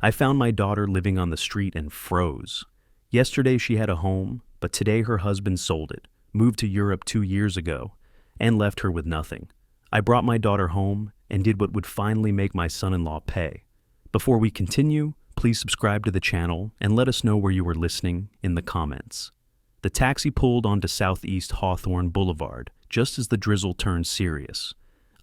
I found my daughter living on the street and froze. Yesterday she had a home, but today her husband sold it, moved to Europe 2 years ago, and left her with nothing. I brought my daughter home and did what would finally make my son-in-law pay. Before we continue, please subscribe to the channel and let us know where you were listening in the comments. The taxi pulled onto Southeast Hawthorne Boulevard just as the drizzle turned serious.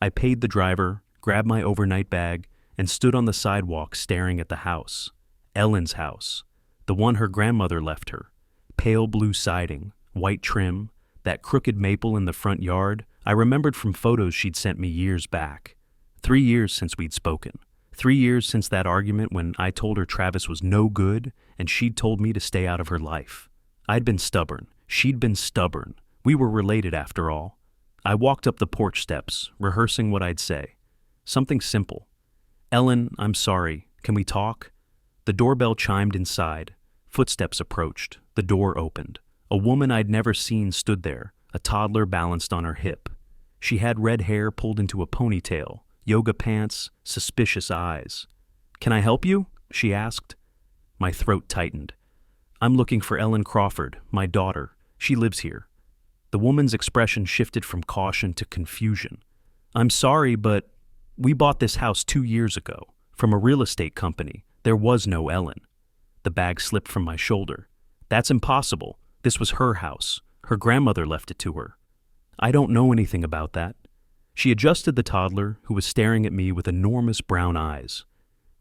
I paid the driver, grabbed my overnight bag, and stood on the sidewalk staring at the house. Ellen's house. The one her grandmother left her. Pale blue siding, white trim, that crooked maple in the front yard I remembered from photos she'd sent me years back. 3 years since we'd spoken. 3 years since that argument when I told her Travis was no good and she'd told me to stay out of her life. I'd been stubborn. She'd been stubborn. We were related after all. I walked up the porch steps, rehearsing what I'd say. Something simple. "Ellen, I'm sorry. Can we talk?" The doorbell chimed inside. Footsteps approached. The door opened. A woman I'd never seen stood there, a toddler balanced on her hip. She had red hair pulled into a ponytail, yoga pants, suspicious eyes. "Can I help you?" she asked. My throat tightened. "I'm looking for Ellen Crawford, my daughter. She lives here." The woman's expression shifted from caution to confusion. "I'm sorry, but we bought this house 2 years ago, from a real estate company. There was no Ellen." The bag slipped from my shoulder. "That's impossible. This was her house. Her grandmother left it to her." "I don't know anything about that." She adjusted the toddler, who was staring at me with enormous brown eyes.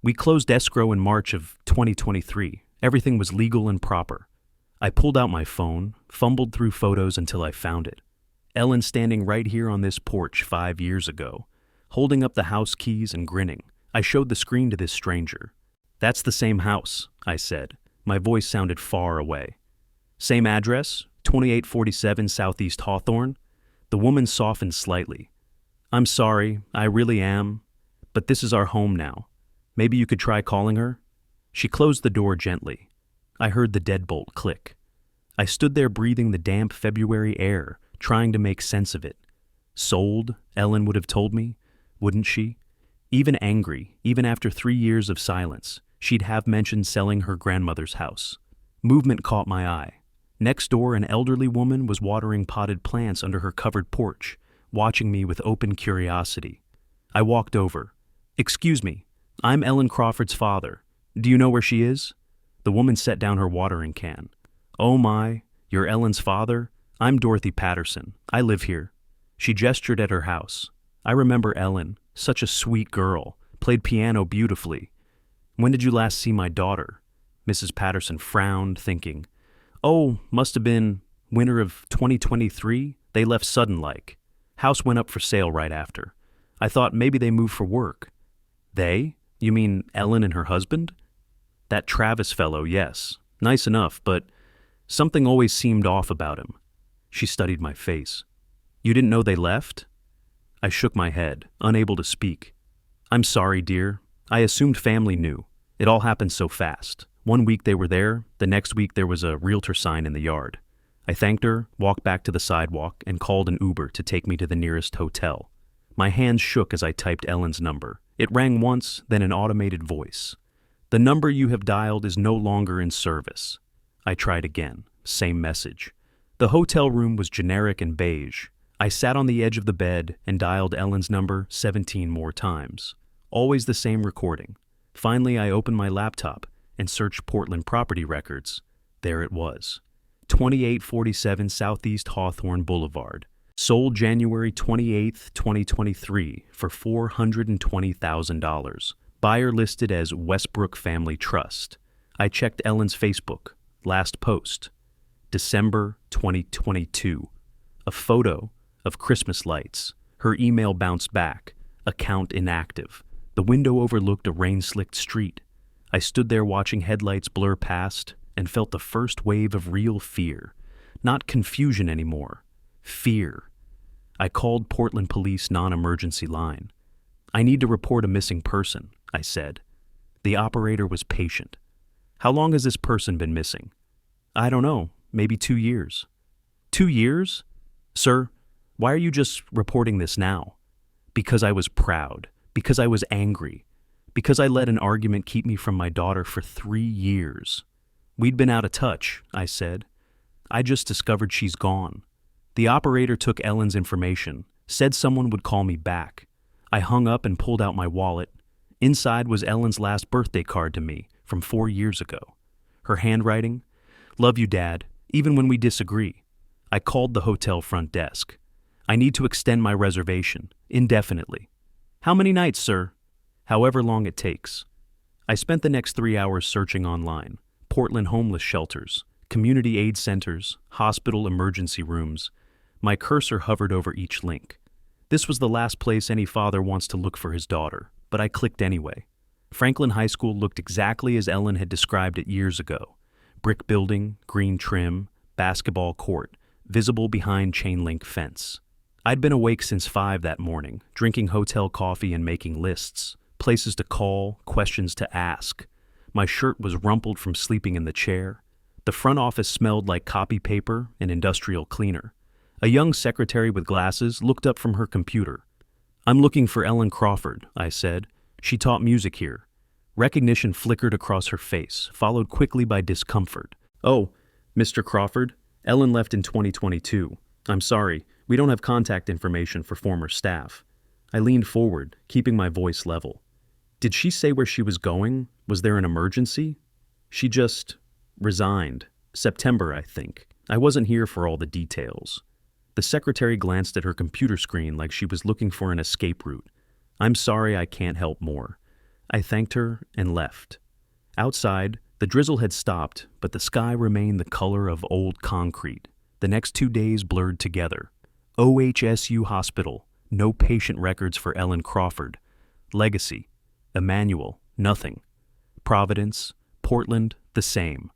"We closed escrow in March of 2023. Everything was legal and proper." I pulled out my phone, fumbled through photos until I found it. Ellen standing right here on this porch 5 years ago, holding up the house keys and grinning. I showed the screen to this stranger. "That's the same house," I said. My voice sounded far away. "Same address, 2847 Southeast Hawthorne?" The woman softened slightly. "I'm sorry, I really am, but this is our home now. Maybe you could try calling her?" She closed the door gently. I heard the deadbolt click. I stood there breathing the damp February air, trying to make sense of it. Sold, Ellen would have told me, wouldn't she? Even angry, even after 3 years of silence, she'd have mentioned selling her grandmother's house. Movement caught my eye. Next door, an elderly woman was watering potted plants under her covered porch, watching me with open curiosity. I walked over. "Excuse me, I'm Ellen Crawford's father. Do you know where she is?" The woman set down her watering can. "Oh my, you're Ellen's father? I'm Dorothy Patterson. I live here." She gestured at her house. I remember Ellen, such a sweet girl, played piano beautifully. "When did you last see my daughter?" Mrs. Patterson frowned, thinking, "Oh, must have been winter of 2023. They left sudden-like. House went up for sale right after. I thought maybe they moved for work." "They? You mean Ellen and her husband?" "That Travis fellow, yes. Nice enough, but something always seemed off about him." She studied my face. "You didn't know they left?" I shook my head, unable to speak. "I'm sorry, dear. I assumed family knew. It all happened so fast. 1 week they were there, the next week there was a realtor sign in the yard." I thanked her, walked back to the sidewalk, and called an Uber to take me to the nearest hotel. My hands shook as I typed Ellen's number. It rang once, then an automated voice. "The number you have dialed is no longer in service." I tried again. Same message. The hotel room was generic and beige. I sat on the edge of the bed and dialed Ellen's number 17 more times. Always the same recording. Finally, I opened my laptop and searched Portland property records. There it was. 2847 Southeast Hawthorne Boulevard. Sold January 28, 2023 for $420,000. Buyer listed as Westbrook Family Trust. I checked Ellen's Facebook. Last post. December 2022. A photo of Christmas lights. Her email bounced back. Account inactive. The window overlooked a rain-slicked street. I stood there watching headlights blur past and felt the first wave of real fear. Not confusion anymore. Fear. I called Portland Police non-emergency line. "I need to report a missing person," I said. The operator was patient. "How long has this person been missing?" "I don't know, maybe 2 years." 2 years? "Sir, why are you just reporting this now?" Because I was proud, because I was angry, Because I let an argument keep me from my daughter for 3 years. We'd been out of touch, I said. I just discovered she's gone. The operator took Ellen's information, said someone would call me back. I hung up and pulled out my wallet. Inside was Ellen's last birthday card to me from 4 years ago. Her handwriting, "Love you, Dad, even when we disagree." I called the hotel front desk. "I need to extend my reservation, indefinitely." "How many nights, sir?" "However long it takes." I spent the next 3 hours searching online. Portland homeless shelters, community aid centers, hospital emergency rooms. My cursor hovered over each link. This was the last place any father wants to look for his daughter, but I clicked anyway. Franklin High School looked exactly as Ellen had described it years ago. Brick building, green trim, basketball court, visible behind chain link fence. I'd been awake since 5 that morning, drinking hotel coffee and making lists, places to call, questions to ask. My shirt was rumpled from sleeping in the chair. The front office smelled like copy paper and industrial cleaner. A young secretary with glasses looked up from her computer. "I'm looking for Ellen Crawford," I said. "She taught music here." Recognition flickered across her face, followed quickly by discomfort. "Oh, Mr. Crawford, Ellen left in 2022. I'm sorry, we don't have contact information for former staff." I leaned forward, keeping my voice level. "Did she say where she was going? Was there an emergency?" "She just resigned. September, I think. I wasn't here for all the details." The secretary glanced at her computer screen like she was looking for an escape route. "I'm sorry, I can't help more." I thanked her and left. Outside, the drizzle had stopped, but the sky remained the color of old concrete. The next 2 days blurred together. OHSU Hospital, no patient records for Ellen Crawford. Legacy, Emmanuel, nothing. Providence, Portland, the same.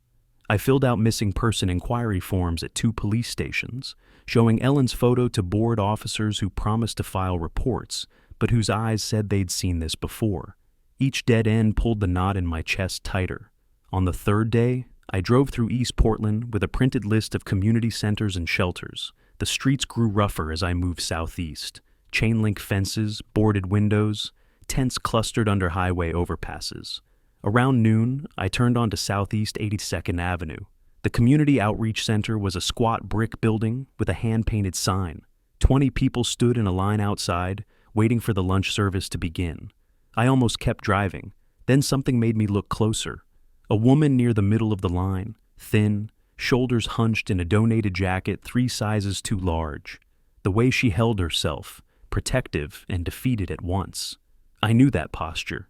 I filled out missing person inquiry forms at 2 police stations, showing Ellen's photo to board officers who promised to file reports, but whose eyes said they'd seen this before. Each dead end pulled the knot in my chest tighter. On the 3rd day, I drove through East Portland with a printed list of community centers and shelters. The streets grew rougher as I moved southeast. Chain link fences, boarded windows, tents clustered under highway overpasses. Around noon, I turned onto Southeast 82nd Avenue. The Community Outreach Center was a squat brick building with a hand-painted sign. 20 people stood in a line outside, waiting for the lunch service to begin. I almost kept driving. Then something made me look closer. A woman near the middle of the line, thin, shoulders hunched in a donated jacket 3 sizes too large. The way she held herself, protective and defeated at once. I knew that posture.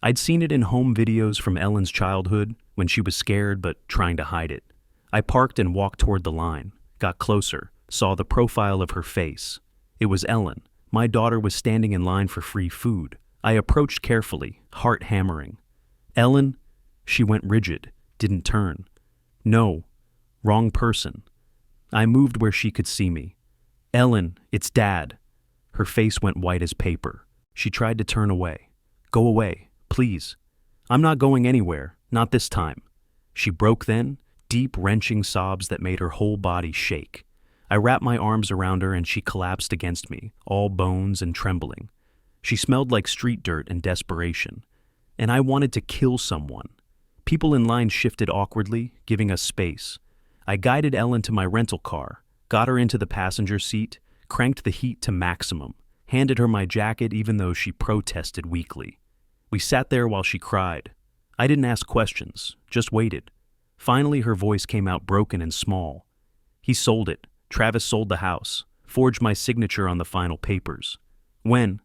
I'd seen it in home videos from Ellen's childhood, when she was scared but trying to hide it. I parked and walked toward the line, got closer, saw the profile of her face. It was Ellen. My daughter was standing in line for free food. I approached carefully, heart hammering. "Ellen?" She went rigid, didn't turn. "No, wrong person." I moved where she could see me. "Ellen, it's Dad." Her face went white as paper. She tried to turn away. "Go away, please." "I'm not going anywhere, not this time." She broke then, deep, wrenching sobs that made her whole body shake. I wrapped my arms around her and she collapsed against me, all bones and trembling. She smelled like street dirt and desperation. And I wanted to kill someone. People in line shifted awkwardly, giving us space. I guided Ellen to my rental car, got her into the passenger seat, cranked the heat to maximum, handed her my jacket even though she protested weakly. We sat there while she cried. I didn't ask questions, just waited. Finally, her voice came out broken and small. "He sold it. Travis sold the house, forged my signature on the final papers." "When?"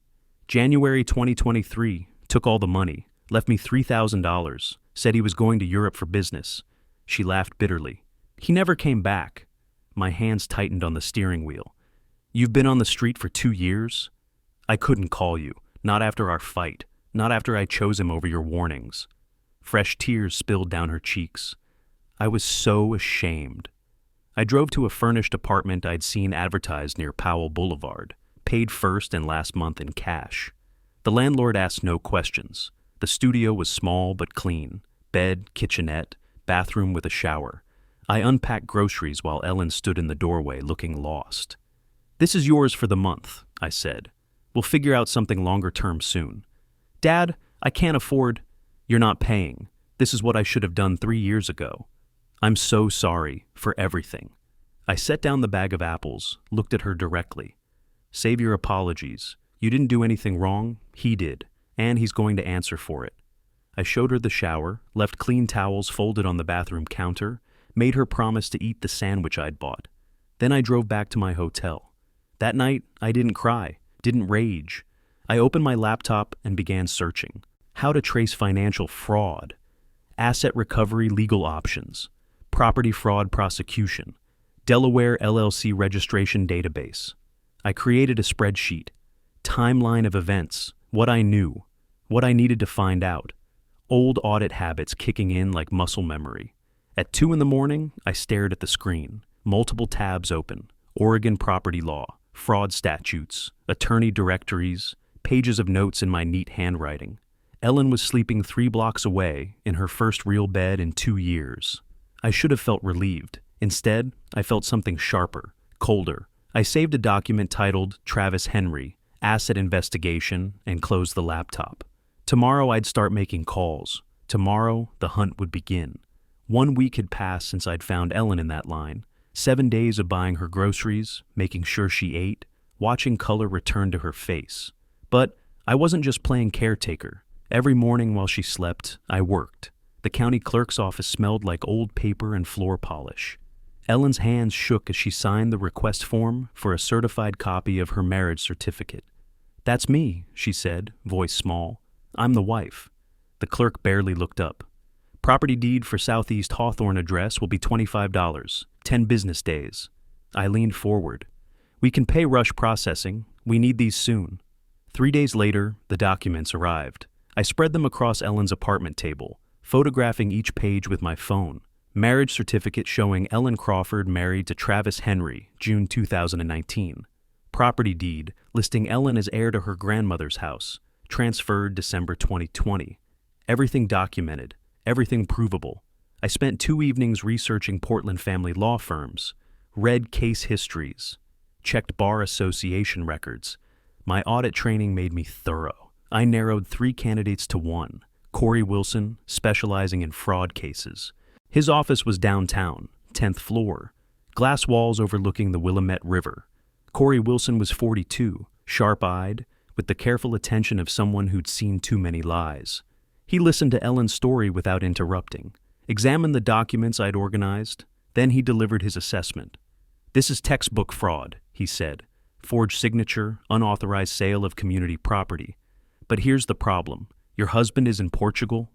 "January 2023, took all the money, left me $3,000, said he was going to Europe for business." She laughed bitterly. "He never came back." My hands tightened on the steering wheel. "You've been on the street for 2 years?" "I couldn't call you, not after our fight, not after I chose him over your warnings." Fresh tears spilled down her cheeks. I was so ashamed. I drove to a furnished apartment I'd seen advertised near Powell Boulevard, paid first and last month in cash. The landlord asked no questions. The studio was small but clean. Bed, kitchenette, bathroom with a shower. I unpacked groceries while Ellen stood in the doorway looking lost. "This is yours for the month," I said. "We'll figure out something longer term soon." "Dad, I can't afford. You're not paying. This is what I should have done 3 years ago. I'm so sorry for everything. I set down the bag of apples, looked at her directly. Save your apologies. You didn't do anything wrong. He did, and he's going to answer for it. I showed her the shower, left clean towels folded on the bathroom counter, made her promise to eat the sandwich I'd bought. Then I drove back to my hotel. That night, I didn't cry, didn't rage. I opened my laptop and began searching. How to trace financial fraud, asset recovery legal options, property fraud prosecution, Delaware LLC registration database. I created a spreadsheet, timeline of events, what I knew, what I needed to find out, old audit habits kicking in like muscle memory. At 2 a.m, I stared at the screen, multiple tabs open, Oregon property law, fraud statutes, attorney directories, pages of notes in my neat handwriting. Ellen was sleeping 3 blocks away in her first real bed in 2 years. I should have felt relieved. Instead, I felt something sharper, colder. I saved a document titled Travis Henry, Asset Investigation, and closed the laptop. Tomorrow I'd start making calls. Tomorrow, the hunt would begin. 1 week had passed since I'd found Ellen in that line. 7 days of buying her groceries, making sure she ate, watching color return to her face. But I wasn't just playing caretaker. Every morning while she slept, I worked. The county clerk's office smelled like old paper and floor polish. Ellen's hands shook as she signed the request form for a certified copy of her marriage certificate. "That's me," she said, voice small. "I'm the wife." The clerk barely looked up. "Property deed for Southeast Hawthorne address will be $25, 10 business days." I leaned forward. "We can pay rush processing. We need these soon." 3 days later, the documents arrived. I spread them across Ellen's apartment table, photographing each page with my phone. Marriage certificate showing Ellen Crawford married to Travis Henry, June 2019. Property deed listing Ellen as heir to her grandmother's house, transferred December 2020. Everything documented, everything provable. I spent 2 evenings researching Portland family law firms, read case histories, checked bar association records. My audit training made me thorough. I narrowed 3 candidates to 1, Corey Wilson, specializing in fraud cases. His office was downtown, 10th floor, glass walls overlooking the Willamette River. Corey Wilson was 42, sharp-eyed, with the careful attention of someone who'd seen too many lies. He listened to Ellen's story without interrupting, examined the documents I'd organized, then he delivered his assessment. "This is textbook fraud," he said. "Forged signature, unauthorized sale of community property. But here's the problem. Your husband is in Portugal?"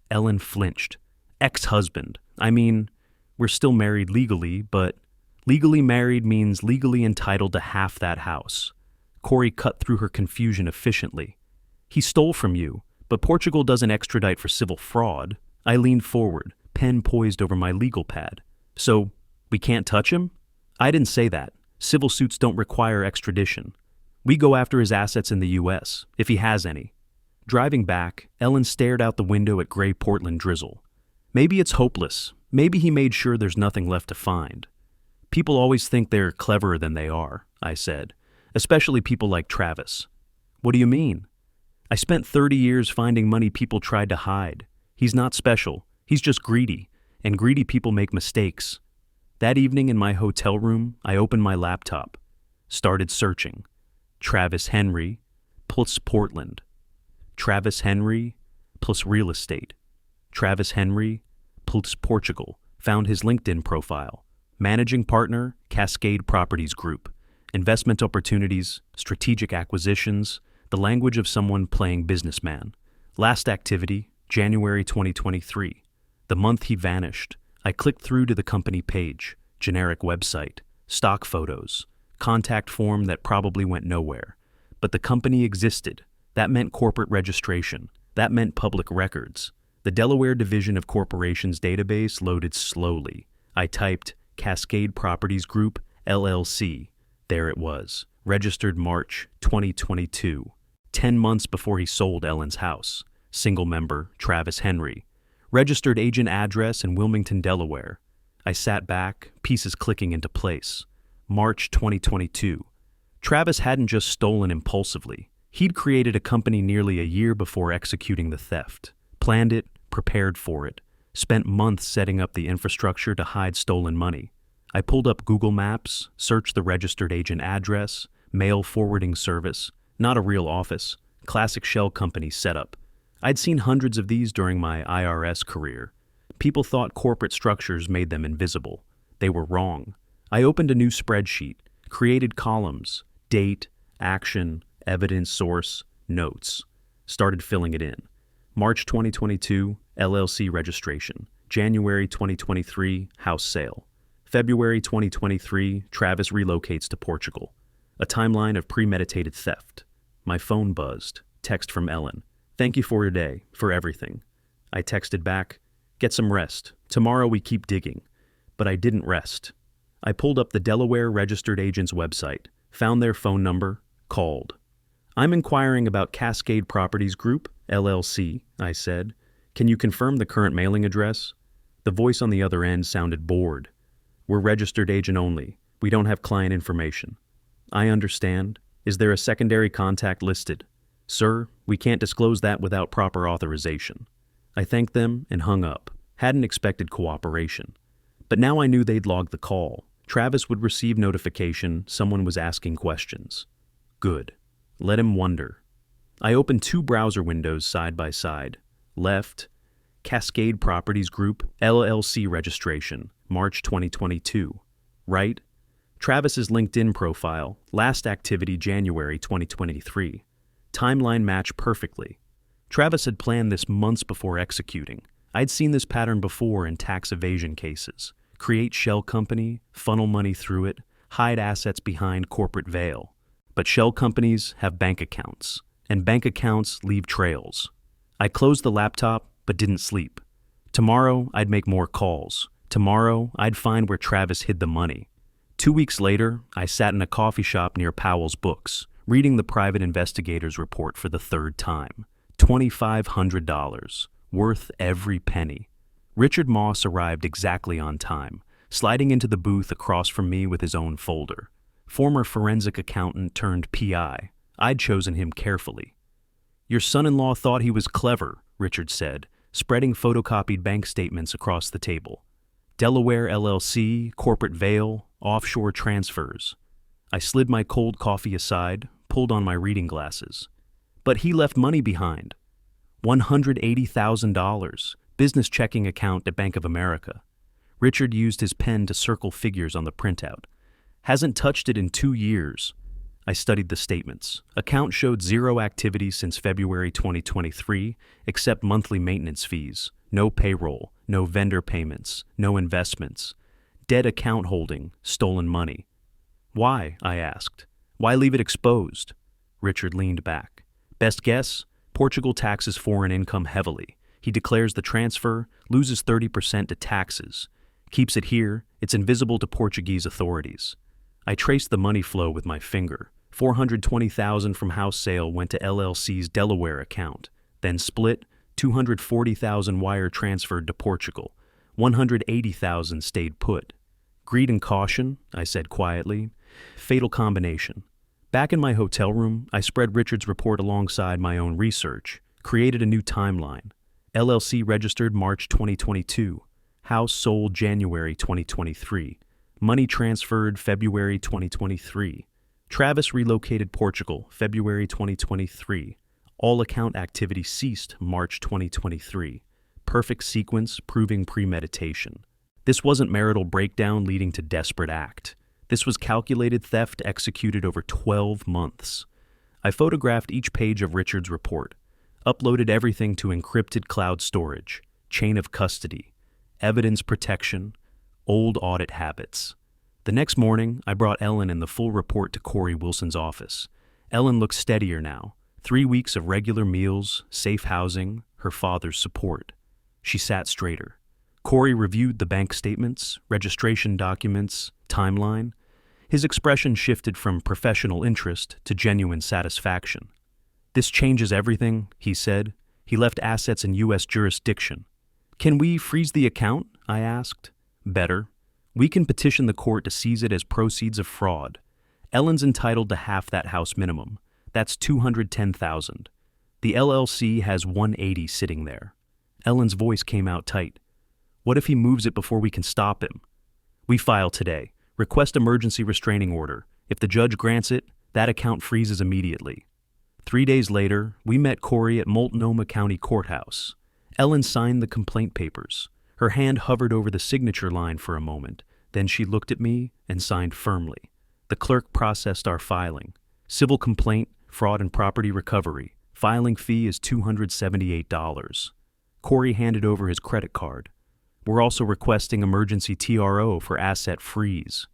Ellen flinched. "Ex-husband. I mean, we're still married legally, but legally married means legally entitled to half that house." Corey cut through her confusion efficiently. "He stole from you, but Portugal doesn't extradite for civil fraud." I leaned forward, pen poised over my legal pad. "So, we can't touch him?" "I didn't say that. Civil suits don't require extradition. We go after his assets in the U.S., if he has any." Driving back, Ellen stared out the window at gray Portland drizzle. "Maybe it's hopeless. Maybe he made sure there's nothing left to find." "People always think they're cleverer than they are," I said, "especially people like Travis." "What do you mean?" "I spent 30 years finding money people tried to hide. He's not special. He's just greedy, and greedy people make mistakes." That evening in my hotel room, I opened my laptop, started searching. Travis Henry plus Portland. Travis Henry plus real estate. Travis Henry plus Portugal. Found his LinkedIn profile. Managing partner, Cascade Properties Group. Investment opportunities, strategic acquisitions, the language of someone playing businessman. Last activity, January 2023. The month he vanished. I clicked through to the company page, generic website, stock photos, contact form that probably went nowhere. But the company existed. That meant corporate registration. That meant public records. The Delaware Division of Corporations database loaded slowly. I typed Cascade Properties Group, LLC. There it was, registered March 2022, 10 months before he sold Ellen's house. Single member, Travis Henry. Registered agent address in Wilmington, Delaware. I sat back, pieces clicking into place. March 2022. Travis hadn't just stolen impulsively. He'd created a company nearly a year before executing the theft, planned it, prepared for it, spent months setting up the infrastructure to hide stolen money. I pulled up Google Maps, searched the registered agent address, mail forwarding service, not a real office, classic shell company setup. I'd seen hundreds of these during my IRS career. People thought corporate structures made them invisible. They were wrong. I opened a new spreadsheet, created columns, date, action, evidence source, notes. Started filling it in. March 2022, LLC registration. January 2023, house sale. February 2023, Travis relocates to Portugal. A timeline of premeditated theft. My phone buzzed. Text from Ellen. Thank you for your day, for everything. I texted back, get some rest. Tomorrow we keep digging. But I didn't rest. I pulled up the Delaware Registered Agents website, found their phone number, called. I'm inquiring about Cascade Properties Group, LLC, I said. Can you confirm the current mailing address? The voice on the other end sounded bored. We're registered agent only. We don't have client information. I understand. Is there a secondary contact listed? Sir, we can't disclose that without proper authorization. I thanked them and hung up. Hadn't expected cooperation. But now I knew they'd logged the call. Travis would receive notification someone was asking questions. Good. Let him wonder. I opened two browser windows side by side. Left, Cascade Properties Group, LLC registration, March 2022. Right, Travis's LinkedIn profile, last activity January 2023. Timeline matched perfectly. Travis had planned this months before executing. I'd seen this pattern before in tax evasion cases. Create shell company, funnel money through it, hide assets behind corporate veil. But shell companies have bank accounts, and bank accounts leave trails. I closed the laptop, but didn't sleep. Tomorrow, I'd make more calls. Tomorrow, I'd find where Travis hid the money. 2 weeks later, I sat in a coffee shop near Powell's Books, reading the private investigator's report for the third time. $2,500, worth every penny. Richard Moss arrived exactly on time, sliding into the booth across from me with his own folder. Former forensic accountant turned PI. I'd chosen him carefully. Your son-in-law thought he was clever, Richard said, spreading photocopied bank statements across the table. Delaware LLC, corporate veil, offshore transfers. I slid my cold coffee aside, pulled on my reading glasses. But he left money behind. $180,000, business checking account at Bank of America. Richard used his pen to circle figures on the printout. Hasn't touched it in 2 years. I studied the statements. Account showed zero activity since February 2023, except monthly maintenance fees. No payroll, no vendor payments, no investments. Dead account holding, stolen money. Why? I asked. Why leave it exposed? Richard leaned back. Best guess? Portugal taxes foreign income heavily. He declares the transfer, loses 30% to taxes. Keeps it here, it's invisible to Portuguese authorities. I traced the money flow with my finger. $420,000 from house sale went to LLC's Delaware account, then split, $240,000 wire transferred to Portugal, $180,000 stayed put. Greed and caution, I said quietly. Fatal combination. Back in my hotel room, I spread Richard's report alongside my own research, created a new timeline. LLC registered March 2022, house sold January 2023. Money transferred February 2023. Travis relocated Portugal February 2023. All account activity ceased March 2023. Perfect sequence proving premeditation. This wasn't marital breakdown leading to desperate act. This was calculated theft executed over 12 months. I photographed each page of Richard's report, uploaded everything to encrypted cloud storage, chain of custody, evidence protection, old audit habits. The next morning, I brought Ellen and the full report to Corey Wilson's office. Ellen looked steadier now. 3 weeks of regular meals, safe housing, her father's support. She sat straighter. Corey reviewed the bank statements, registration documents, timeline. His expression shifted from professional interest to genuine satisfaction. This changes everything, he said. He left assets in U.S. jurisdiction. Can we freeze the account? I asked. Better. We can petition the court to seize it as proceeds of fraud. Ellen's entitled to half that house minimum. That's $210,000. The LLC has 180 sitting there. Ellen's voice came out tight. What if he moves it before we can stop him? We file today. Request emergency restraining order. If the judge grants it, that account freezes immediately. 3 days later, we met Corey at Multnomah County Courthouse. Ellen signed the complaint papers. Her hand hovered over the signature line for a moment. Then she looked at me and signed firmly. The clerk processed our filing. Civil complaint, fraud and property recovery. Filing fee is $278. Corey handed over his credit card. We're also requesting emergency TRO for asset freeze.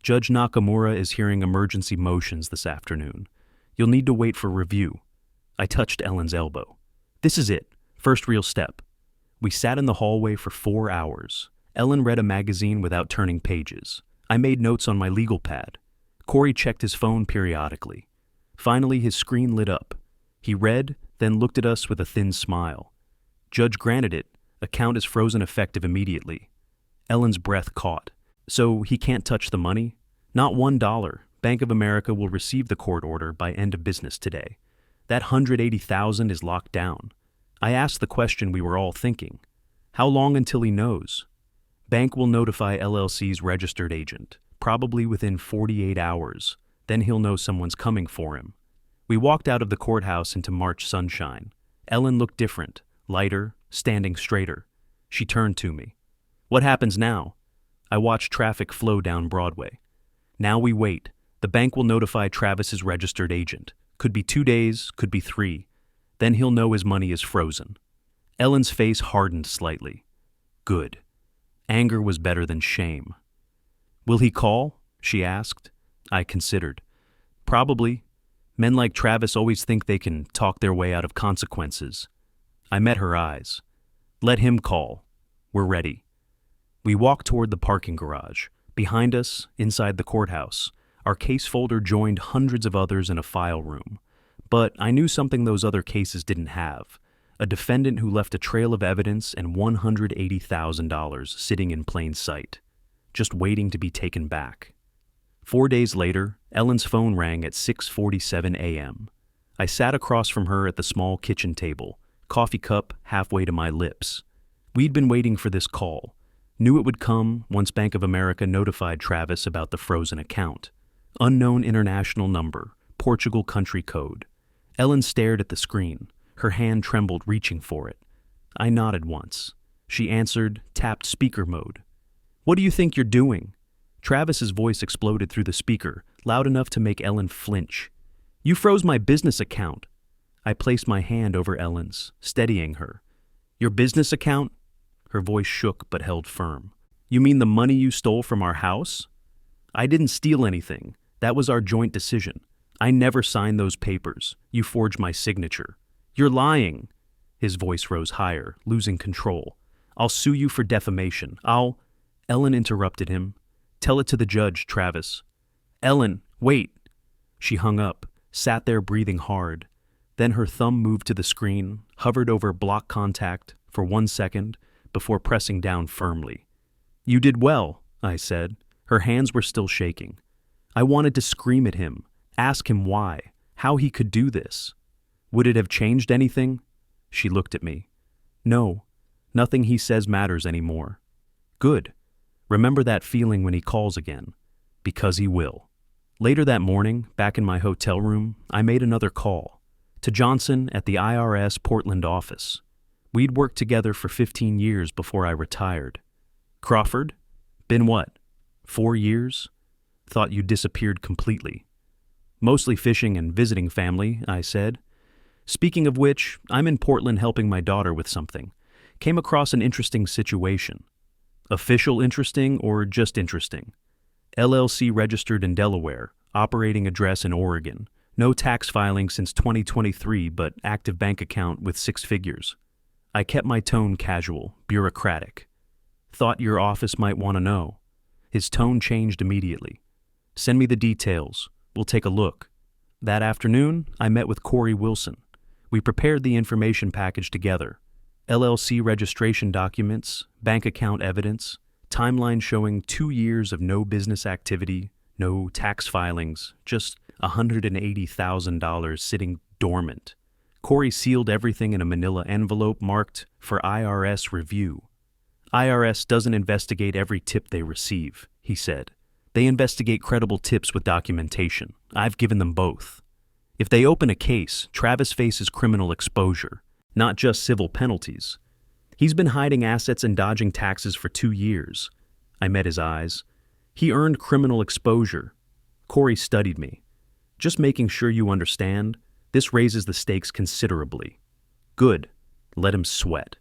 Judge Nakamura is hearing emergency motions this afternoon. You'll need to wait for review. I touched Ellen's elbow. This is it. First real step. We sat in the hallway for 4 hours. Ellen read a magazine without turning pages. I made notes on my legal pad. Corey checked his phone periodically. Finally, his screen lit up. He read, then looked at us with a thin smile. Judge granted it. Account is frozen effective immediately. Ellen's breath caught. So he can't touch the money? Not $1. Bank of America will receive the court order by end of business today. That $180,000 is locked down. I asked the question we were all thinking. How long until he knows? Bank will notify LLC's registered agent, probably within 48 hours. Then he'll know someone's coming for him. We walked out of the courthouse into March sunshine. Ellen looked different, lighter, standing straighter. She turned to me. What happens now? I watched traffic flow down Broadway. Now we wait. The bank will notify Travis's registered agent. Could be 2 days, could be 3. Then he'll know his money is frozen. Ellen's face hardened slightly. Good. Anger was better than shame. Will he call? She asked. I considered. Probably. Men like Travis always think they can talk their way out of consequences. I met her eyes. Let him call. We're ready. We walked toward the parking garage. Behind us, inside the courthouse, our case folder joined hundreds of others in a file room. But I knew something those other cases didn't have. A defendant who left a trail of evidence and $180,000 sitting in plain sight, just waiting to be taken back. 4 days later, Ellen's phone rang at 6:47 a.m. I sat across from her at the small kitchen table, coffee cup halfway to my lips. We'd been waiting for this call. Knew it would come once Bank of America notified Travis about the frozen account. Unknown international number, Portugal country code. Ellen stared at the screen. Her hand trembled, reaching for it. I nodded once. She answered, tapped speaker mode. What do you think you're doing? Travis's voice exploded through the speaker, loud enough to make Ellen flinch. You froze my business account. I placed my hand over Ellen's, steadying her. Your business account? Her voice shook but held firm. You mean the money you stole from our house? I didn't steal anything. That was our joint decision. I never signed those papers. You forged my signature. You're lying. His voice rose higher, losing control. I'll sue you for defamation. Ellen interrupted him. Tell it to the judge, Travis. Ellen, wait. She hung up, sat there breathing hard. Then her thumb moved to the screen, hovered over block contact for 1 second before pressing down firmly. You did well, I said. Her hands were still shaking. I wanted to scream at him, ask him why, how he could do this. Would it have changed anything? She looked at me. No, nothing he says matters anymore. Good. Remember that feeling when he calls again, because he will. Later that morning, back in my hotel room, I made another call to Johnson at the IRS Portland office. We'd worked together for 15 years before I retired. Crawford? Been what? 4 years? Thought you disappeared completely. Mostly fishing and visiting family, I said. Speaking of which, I'm in Portland helping my daughter with something. Came across an interesting situation. Official interesting or just interesting? LLC registered in Delaware, operating address in Oregon. No tax filing since 2023, but active bank account with 6 figures. I kept my tone casual, bureaucratic. Thought your office might want to know. His tone changed immediately. Send me the details. We'll take a look. That afternoon, I met with Corey Wilson. We prepared the information package together. LLC registration documents, bank account evidence, timeline showing 2 years of no business activity, no tax filings, just $180,000 sitting dormant. Corey sealed everything in a manila envelope marked for IRS review. IRS doesn't investigate every tip they receive, he said. They investigate credible tips with documentation. I've given them both. If they open a case, Travis faces criminal exposure, not just civil penalties. He's been hiding assets and dodging taxes for 2 years. I met his eyes. He earned criminal exposure. Corey studied me. Just making sure you understand, this raises the stakes considerably. Good. Let him sweat.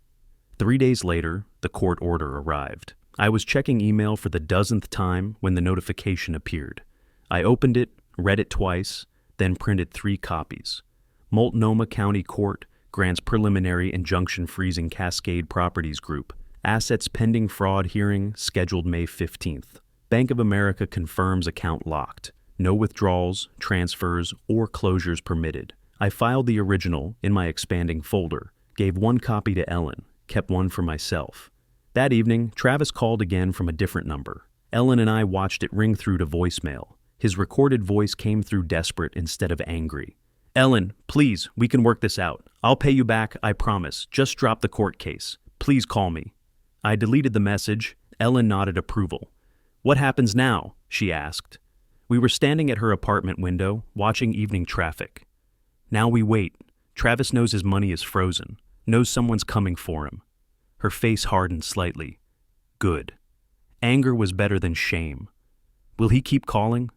3 days later, the court order arrived. I was checking email for the dozenth time when the notification appeared. I opened it, read it twice, then printed 3 copies. Multnomah County Court grants preliminary injunction freezing Cascade Properties Group. Assets pending fraud hearing scheduled May 15th. Bank of America confirms account locked. No withdrawals, transfers, or closures permitted. I filed the original in my expanding folder, gave 1 copy to Ellen, kept 1 for myself. That evening, Travis called again from a different number. Ellen and I watched it ring through to voicemail. His recorded voice came through desperate instead of angry. Ellen, please, we can work this out. I'll pay you back, I promise. Just drop the court case. Please call me. I deleted the message. Ellen nodded approval. What happens now? She asked. We were standing at her apartment window, watching evening traffic. Now we wait. Travis knows his money is frozen, knows someone's coming for him. Her face hardened slightly. Good. Anger was better than shame. Will he keep calling?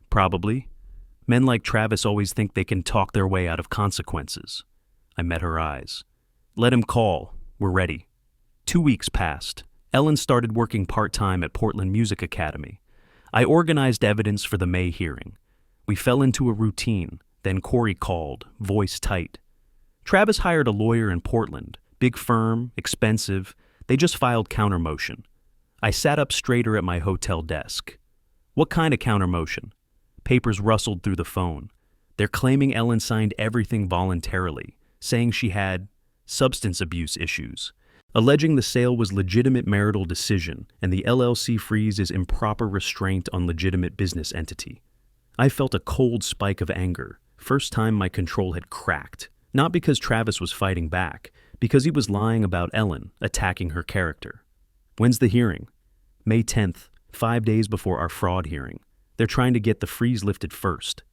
Probably. Men like Travis always think they can talk their way out of consequences. I met her eyes. Let him call. We're ready. 2 weeks passed. Ellen started working part-time at Portland Music Academy. I organized evidence for the May hearing. We fell into a routine. Then Corey called, voice tight. Travis hired a lawyer in Portland. Big firm, expensive. They just filed countermotion. I sat up straighter at my hotel desk. What kind of countermotion? Papers rustled through the phone. They're claiming Ellen signed everything voluntarily, saying she had substance abuse issues, alleging the sale was legitimate marital decision and the LLC freeze is improper restraint on legitimate business entity. I felt a cold spike of anger. First time my control had cracked. Not because Travis was fighting back, because he was lying about Ellen, attacking her character. When's the hearing? May 10th, 5 days before our fraud hearing. They're trying to get the freeze lifted first.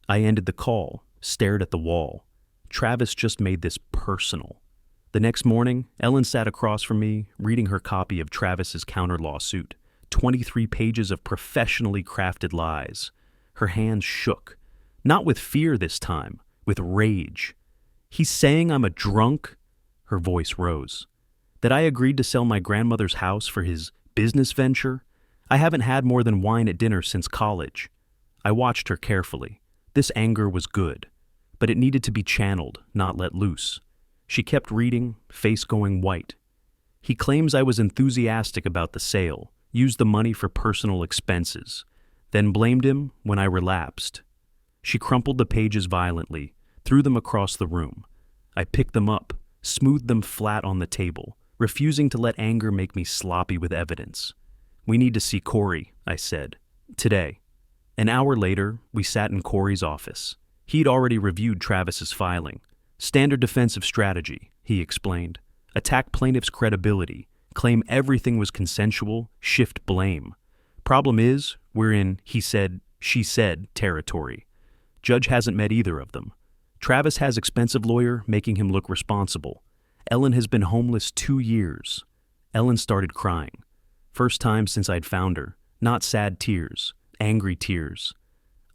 I ended the call, stared at the wall. Travis just made this personal. The next morning, Ellen sat across from me, reading her copy of Travis's counter lawsuit. 23 pages of professionally crafted lies. Her hands shook. Not with fear this time, with rage. He's saying I'm a drunk? Her voice rose. That I agreed to sell my grandmother's house for his business venture? I haven't had more than wine at dinner since college. I watched her carefully. This anger was good, but it needed to be channeled, not let loose. She kept reading, face going white. He claims I was enthusiastic about the sale, used the money for personal expenses, then blamed him when I relapsed. She crumpled the pages violently, threw them across the room. I picked them up, smoothed them flat on the table, refusing to let anger make me sloppy with evidence. We need to see Corey, I said. Today. An hour later, we sat in Corey's office. He'd already reviewed Travis's filing. Standard defensive strategy, he explained. Attack plaintiff's credibility, claim everything was consensual, shift blame. Problem is, we're in he said, she said territory. Judge hasn't met either of them. Travis has expensive lawyer, making him look responsible. Ellen has been homeless 2 years. Ellen started crying. First time since I'd found her. Not sad tears, angry tears.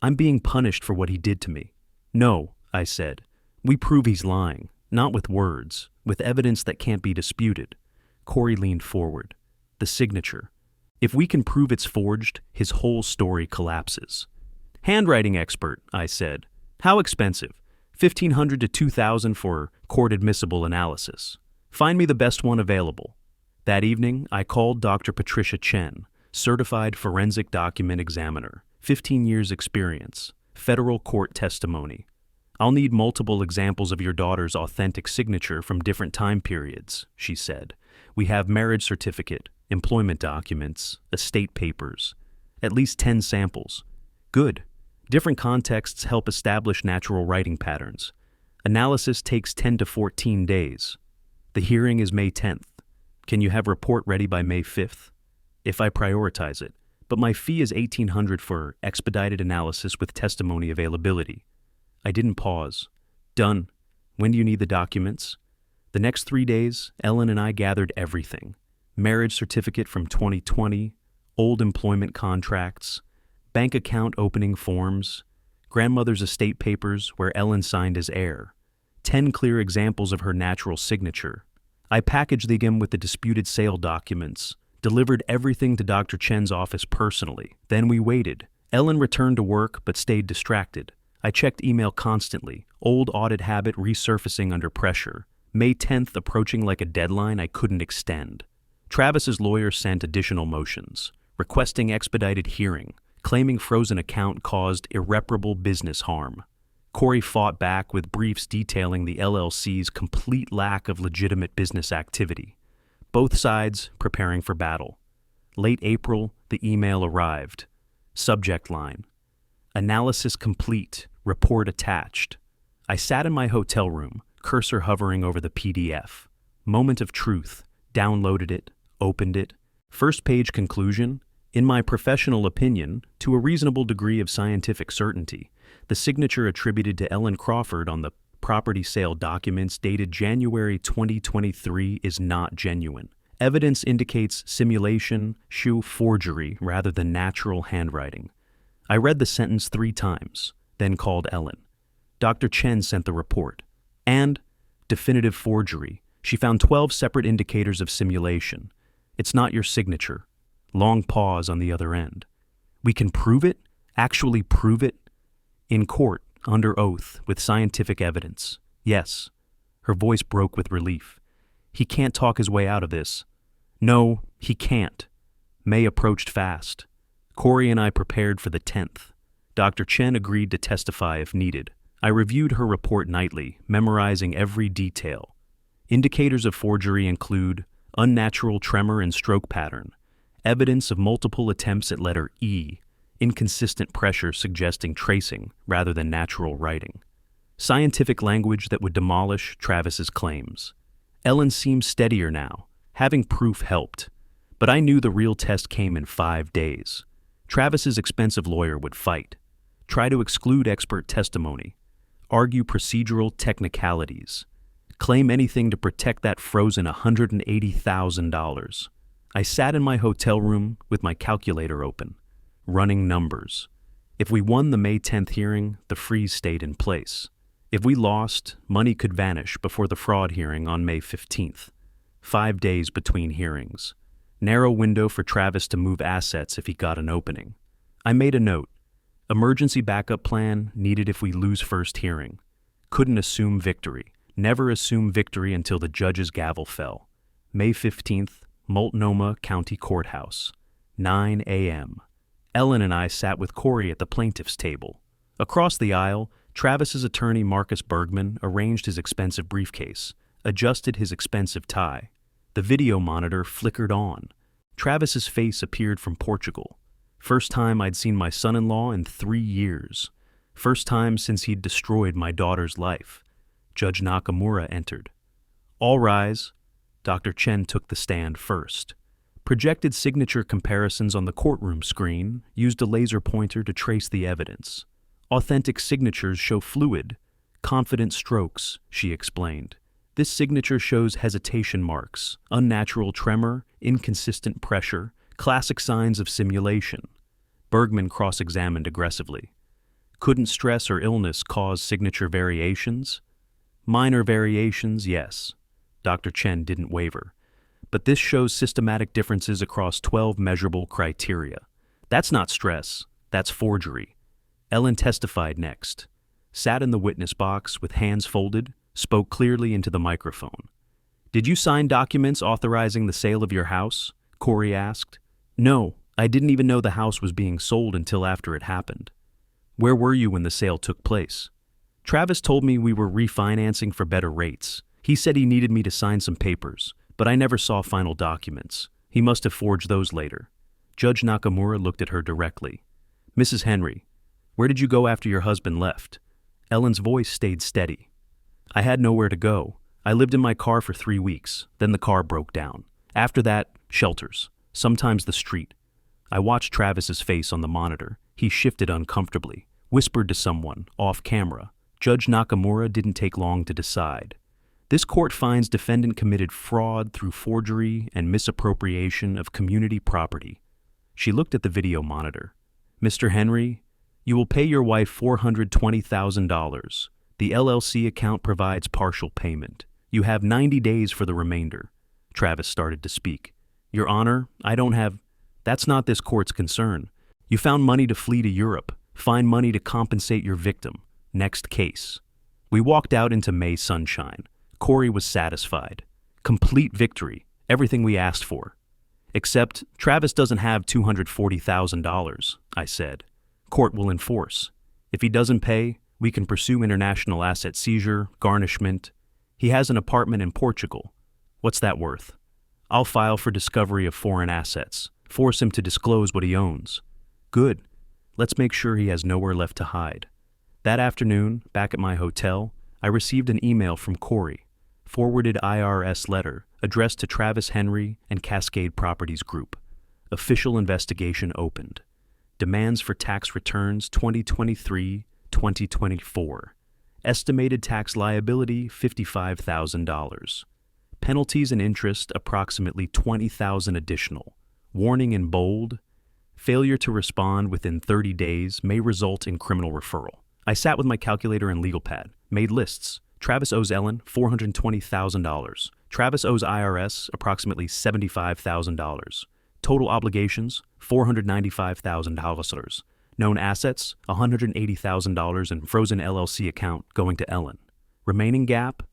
I'm being punished for what he did to me. No, I said. We prove he's lying, not with words, with evidence that can't be disputed. Corey leaned forward. The signature. If we can prove it's forged, his whole story collapses. Handwriting expert, I said. How expensive? $1,500 to $2,000 for court-admissible analysis. Find me the best one available. That evening, I called Dr. Patricia Chen, certified forensic document examiner, 15 years experience, federal court testimony. I'll need multiple examples of your daughter's authentic signature from different time periods, she said. We have marriage certificate, employment documents, estate papers, at least 10 samples. Good. Different contexts help establish natural writing patterns. Analysis takes 10 to 14 days. The hearing is May 10th. Can you have report ready by May 5th? If I prioritize it. But my fee is $1,800 for expedited analysis with testimony availability. I didn't pause. Done. When do you need the documents? The next 3 days, Ellen and I gathered everything. Marriage certificate from 2020, old employment contracts, bank account opening forms, grandmother's estate papers where Ellen signed as heir, 10 clear examples of her natural signature. I packaged them with the disputed sale documents, delivered everything to Dr. Chen's office personally. Then we waited. Ellen returned to work but stayed distracted. I checked email constantly, old audit habit resurfacing under pressure. May 10th approaching like a deadline I couldn't extend. Travis's lawyer sent additional motions, requesting expedited hearing, claiming frozen account caused irreparable business harm. Corey fought back with briefs detailing the LLC's complete lack of legitimate business activity. Both sides preparing for battle. Late April, the email arrived. Subject line: analysis complete, report attached. I sat in my hotel room, cursor hovering over the PDF. Moment of truth. Downloaded it, opened it. First page conclusion. In my professional opinion, to a reasonable degree of scientific certainty, the signature attributed to Ellen Crawford on the property sale documents dated January 2023 is not genuine. Evidence indicates simulation, forgery rather than natural handwriting. I read the sentence 3 times, then called Ellen. Dr. Chen sent the report. And definitive forgery. She found 12 separate indicators of simulation. It's not your signature. Long pause on the other end. We can prove it? Actually prove it? In court, under oath, with scientific evidence. Yes. Her voice broke with relief. He can't talk his way out of this. No, he can't. May approached fast. Corey and I prepared for the 10th. Dr. Chen agreed to testify if needed. I reviewed her report nightly, memorizing every detail. Indicators of forgery include unnatural tremor and stroke pattern, evidence of multiple attempts at letter E, inconsistent pressure suggesting tracing rather than natural writing. Scientific language that would demolish Travis's claims. Ellen seems steadier now. Having proof helped. But I knew the real test came in 5 days. Travis's expensive lawyer would fight, try to exclude expert testimony, argue procedural technicalities, claim anything to protect that frozen $180,000. I sat in my hotel room with my calculator open, running numbers. If we won the May 10th hearing, the freeze stayed in place. If we lost, money could vanish before the fraud hearing on May 15th. 5 days between hearings. Narrow window for Travis to move assets if he got an opening. I made a note. Emergency backup plan needed if we lose first hearing. Couldn't assume victory. Never assume victory until the judge's gavel fell. May 15th, Multnomah County Courthouse. 9 a.m. Ellen and I sat with Corey at the plaintiff's table. Across the aisle, Travis's attorney Marcus Bergman arranged his expensive briefcase, adjusted his expensive tie. The video monitor flickered on. Travis's face appeared from Portugal. First time I'd seen my son-in-law in 3 years. First time since he'd destroyed my daughter's life. Judge Nakamura entered. All rise. Dr. Chen took the stand first. Projected signature comparisons on the courtroom screen used a laser pointer to trace the evidence. Authentic signatures show fluid, confident strokes, she explained. This signature shows hesitation marks, unnatural tremor, inconsistent pressure, classic signs of simulation. Bergman cross-examined aggressively. Couldn't stress or illness cause signature variations? Minor variations, yes. Dr. Chen didn't waver. But this shows systematic differences across 12 measurable criteria. That's not stress, that's forgery. Ellen testified next. Sat in the witness box with hands folded, spoke clearly into the microphone. Did you sign documents authorizing the sale of your house? Corey asked. No, I didn't even know the house was being sold until after it happened. Where were you when the sale took place? Travis told me we were refinancing for better rates. He said he needed me to sign some papers, but I never saw final documents. He must have forged those later. Judge Nakamura looked at her directly. Mrs. Henry, Where did you go after your husband left? Ellen's voice stayed steady. I had nowhere to go. I lived in my car for 3 weeks. Then the car broke down. After that, shelters. Sometimes the street. I watched Travis's face on the monitor. He shifted uncomfortably, whispered to someone, off camera. Judge Nakamura didn't take long to decide. This court finds defendant committed fraud through forgery and misappropriation of community property. She looked at the video monitor. Mr. Henry, you will pay your wife $420,000. The LLC account provides partial payment. You have 90 days for the remainder. Travis started to speak. Your Honor, I don't have... That's not this court's concern. You found money to flee to Europe. Find money to compensate your victim. Next case. We walked out into May sunshine. Corey was satisfied. Complete victory. Everything we asked for. Except Travis doesn't have $240,000, I said. Court will enforce. If he doesn't pay, we can pursue international asset seizure, garnishment. He has an apartment in Portugal. What's that worth? I'll file for discovery of foreign assets. Force him to disclose what he owns. Good. Let's make sure he has nowhere left to hide. That afternoon, back at my hotel, I received an email from Corey. Forwarded IRS letter addressed to Travis Henry and Cascade Properties Group. Official investigation opened. Demands for tax returns 2023-2024. Estimated tax liability $55,000. Penalties and interest approximately $20,000 additional. Warning in bold. Failure to respond within 30 days may result in criminal referral. I sat with my calculator and legal pad, made lists. Travis owes Ellen $420,000. Travis owes IRS approximately $75,000. Total obligations, $495,000. Known assets, $180,000 in frozen LLC account going to Ellen. Remaining gap,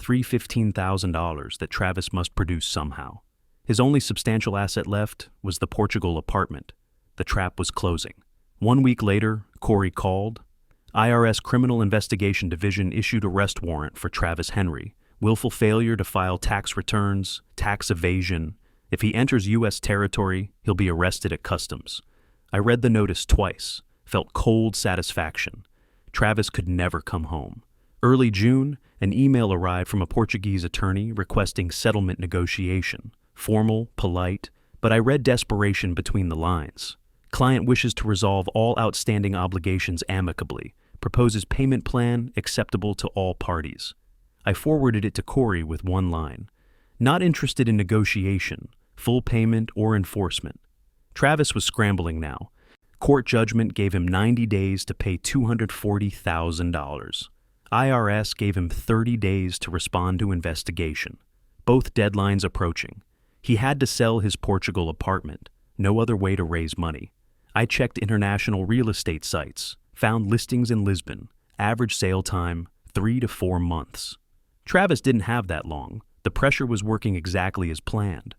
$315,000 that Travis must produce somehow. His only substantial asset left was the Portugal apartment. The trap was closing. 1 week later, Corey called. IRS Criminal Investigation Division issued arrest warrant for Travis Henry. Willful failure to file tax returns, tax evasion. If he enters U.S. territory, he'll be arrested at customs. I read the notice twice, felt cold satisfaction. Travis could never come home. Early June, an email arrived from a Portuguese attorney requesting settlement negotiation. Formal, polite, but I read desperation between the lines. Client wishes to resolve all outstanding obligations amicably. Proposes payment plan acceptable to all parties. I forwarded it to Corey with one line. Not interested in negotiation, full payment, or enforcement. Travis was scrambling now. Court judgment gave him 90 days to pay $240,000. IRS gave him 30 days to respond to investigation. Both deadlines approaching. He had to sell his Portugal apartment. No other way to raise money. I checked international real estate sites. Found listings in Lisbon. Average sale time, 3 to 4 months. Travis didn't have that long. The pressure was working exactly as planned.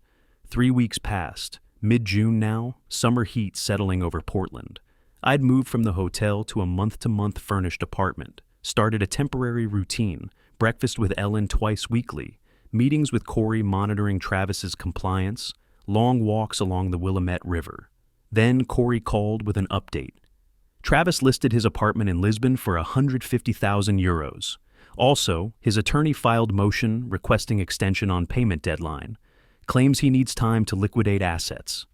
3 weeks passed. Mid-June now, summer heat settling over Portland. I'd moved from the hotel to a month-to-month furnished apartment. Started a temporary routine. Breakfast with Ellen twice weekly. Meetings with Corey monitoring Travis's compliance. Long walks along the Willamette River. Then Corey called with an update. Travis listed his apartment in Lisbon for €150,000. Also, his attorney filed motion requesting extension on payment deadline. Claims he needs time to liquidate assets.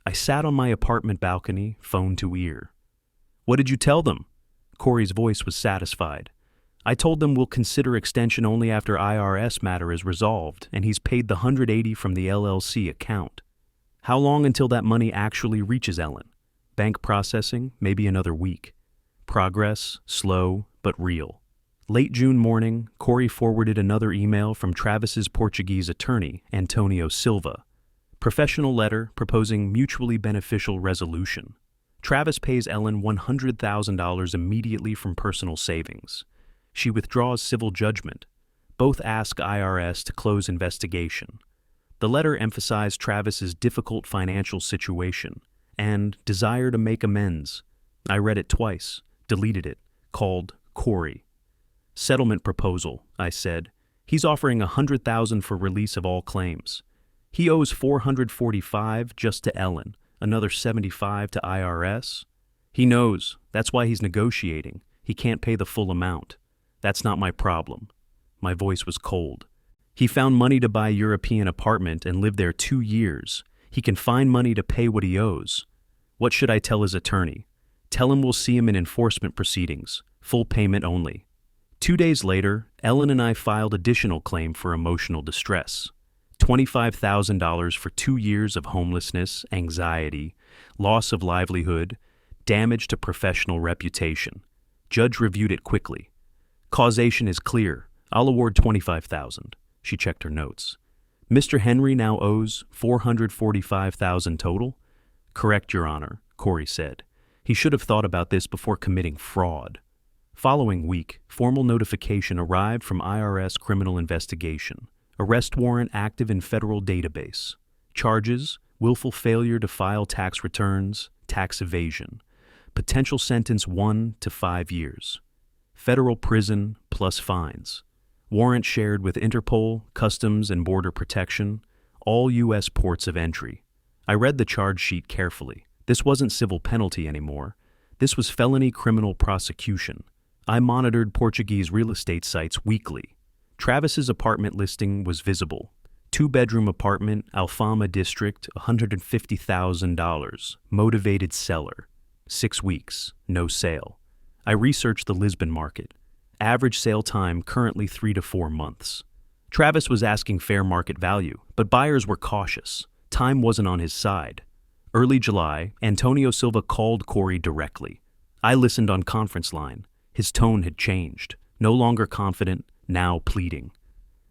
I sat on my apartment balcony, phone to ear. What did you tell them? Corey's voice was satisfied. I told them we'll consider extension only after IRS matter is resolved and he's paid the $180 from the LLC account. How long until that money actually reaches Ellen? Bank processing, maybe another week. Progress, slow, but real. Late June morning, Corey forwarded another email from Travis's Portuguese attorney, Antonio Silva. Professional letter proposing mutually beneficial resolution. Travis pays Ellen $100,000 immediately from personal savings. She withdraws civil judgment. Both ask IRS to close investigation. The letter emphasized Travis's difficult financial situation and desire to make amends. I read it twice, deleted it, called Corey. Settlement proposal, I said. He's offering $100,000 for release of all claims. He owes $445 just to Ellen, another $75 to IRS. He knows. That's why he's negotiating. He can't pay the full amount. That's not my problem. My voice was cold. He found money to buy a European apartment and live there 2 years. He can find money to pay what he owes. What should I tell his attorney? Tell him we'll see him in enforcement proceedings. Full payment only. 2 days later, Ellen and I filed additional claim for emotional distress. $25,000 for 2 years of homelessness, anxiety, loss of livelihood, damage to professional reputation. Judge reviewed it quickly. Causation is clear. I'll award $25,000. She checked her notes. Mr. Henry now owes $445,000 total? Correct, Your Honor, Corey said. He should have thought about this before committing fraud. Following week, formal notification arrived from IRS criminal investigation. Arrest warrant active in federal database. Charges: willful failure to file tax returns, tax evasion. Potential sentence 1 to 5 years. Federal prison plus fines. Warrant shared with Interpol, Customs and Border Protection, all U.S. ports of entry. I read the charge sheet carefully. This wasn't civil penalty anymore. This was felony criminal prosecution. I monitored Portuguese real estate sites weekly. Travis's apartment listing was visible. 2-bedroom apartment, Alfama District, $150,000. Motivated seller. 6 weeks, no sale. I researched the Lisbon market. Average sale time currently 3 to 4 months. Travis was asking fair market value, but buyers were cautious. Time wasn't on his side. Early July, Antonio Silva called Corey directly. I listened on conference line. His tone had changed. No longer confident, now pleading.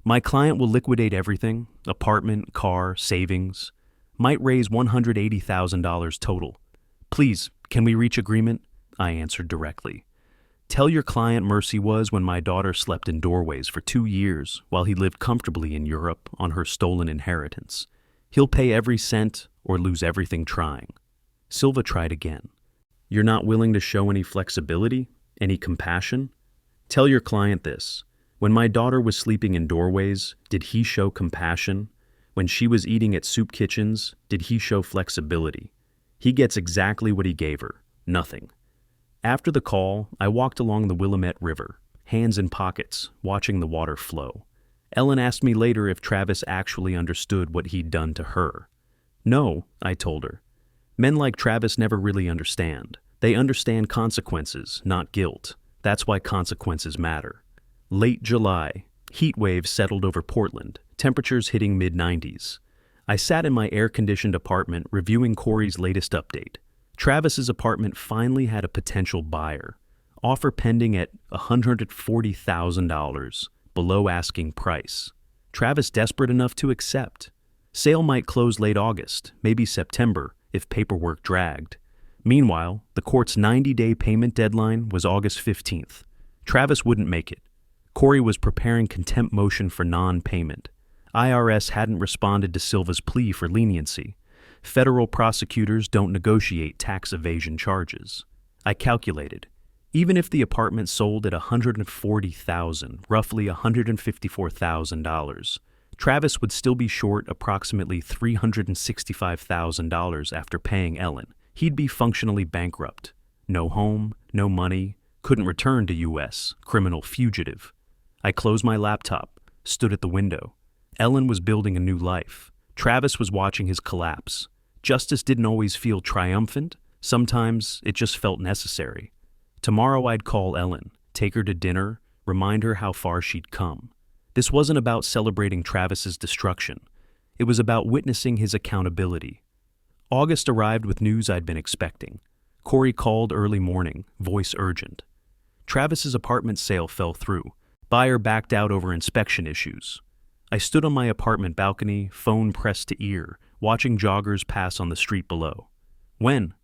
My client will liquidate everything, apartment, car, savings. Might raise $180,000 total. Please, can we reach agreement? I answered directly. Tell your client Mercy was when my daughter slept in doorways for 2 years while he lived comfortably in Europe on her stolen inheritance. He'll pay every cent or lose everything trying. Silva tried again. You're not willing to show any flexibility? Any compassion? Tell your client this. When my daughter was sleeping in doorways, did he show compassion? When she was eating at soup kitchens, did he show flexibility? He gets exactly what he gave her. Nothing. After the call, I walked along the Willamette River, hands in pockets, watching the water flow. Ellen asked me later if Travis actually understood what he'd done to her. No, I told her. Men like Travis never really understand. They understand consequences, not guilt. That's why consequences matter. Late July, heat waves settled over Portland, temperatures hitting mid-90s. I sat in my air-conditioned apartment reviewing Corey's latest update. Travis's apartment finally had a potential buyer. Offer pending at $140,000, below asking price. Travis desperate enough to accept. Sale might close late August, maybe September, if paperwork dragged. Meanwhile, the court's 90-day payment deadline was August 15th. Travis wouldn't make it. Corey was preparing contempt motion for non-payment. IRS hadn't responded to Silva's plea for leniency. Federal prosecutors don't negotiate tax evasion charges. I calculated. Even if the apartment sold at $140,000, roughly $154,000, Travis would still be short approximately $365,000 after paying Ellen. He'd be functionally bankrupt. No home, no money, couldn't return to U.S., criminal fugitive. I closed my laptop, stood at the window. Ellen was building a new life. Travis was watching his collapse. Justice didn't always feel triumphant. Sometimes it just felt necessary. Tomorrow I'd call Ellen, take her to dinner, remind her how far she'd come. This wasn't about celebrating Travis's destruction. It was about witnessing his accountability. August arrived with news I'd been expecting. Corey called early morning, voice urgent. Travis's apartment sale fell through. Buyer backed out over inspection issues. I stood on my apartment balcony, phone pressed to ear, watching joggers pass on the street below. When?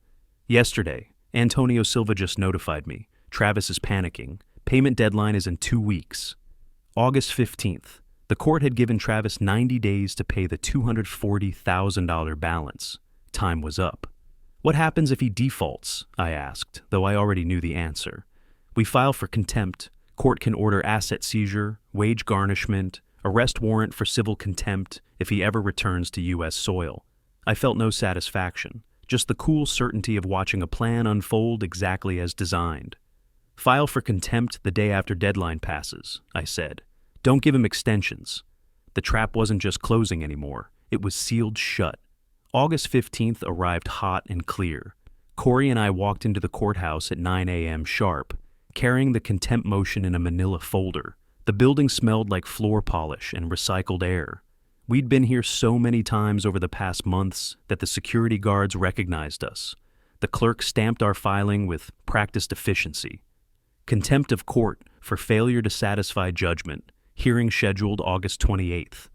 Yesterday. Antonio Silva just notified me. Travis is panicking. Payment deadline is in 2 weeks. August 15th. The court had given Travis 90 days to pay the $240,000 balance. Time was up. What happens if he defaults? I asked, though I already knew the answer. We file for contempt. Court can order asset seizure, wage garnishment, arrest warrant for civil contempt if he ever returns to U.S. soil. I felt no satisfaction. just the cool certainty of watching a plan unfold exactly as designed. File for contempt the day after deadline passes, I said. Don't give him extensions. The trap wasn't just closing anymore, it was sealed shut. August 15th arrived hot and clear. Corey and I walked into the courthouse at 9 a.m. sharp, carrying the contempt motion in a manila folder. The building smelled like floor polish and recycled air. We'd been here so many times over the past months that the security guards recognized us. The clerk stamped our filing with practiced efficiency. Contempt of court for failure to satisfy judgment. Hearing scheduled August 28th.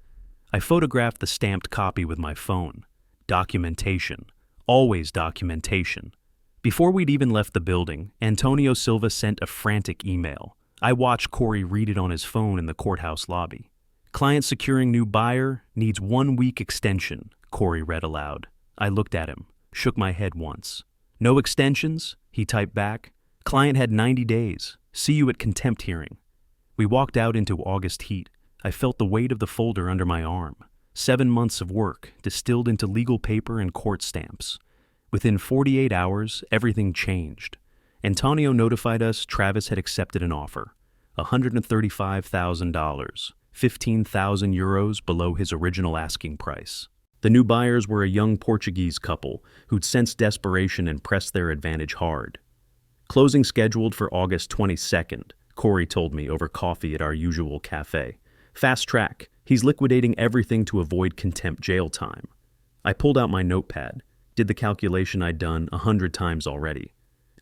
I photographed the stamped copy with my phone. Documentation. Always documentation. Before we'd even left the building, Antonio Silva sent a frantic email. I watched Corey read it on his phone in the courthouse lobby. Client securing new buyer, needs 1 week extension, Corey read aloud. I looked at him, shook my head once. No extensions? He typed back. Client had 90 days. See you at contempt hearing. We walked out into August heat. I felt the weight of the folder under my arm. 7 months of work, distilled into legal paper and court stamps. Within 48 hours, everything changed. Antonio notified us Travis had accepted an offer. $135,000, 15,000 euros below his original asking price. The new buyers were a young Portuguese couple who'd sensed desperation and pressed their advantage hard. Closing scheduled for August 22nd, Corey told me over coffee at our usual cafe. Fast track. He's liquidating everything to avoid contempt jail time. I pulled out my notepad, did the calculation I'd done 100 times already.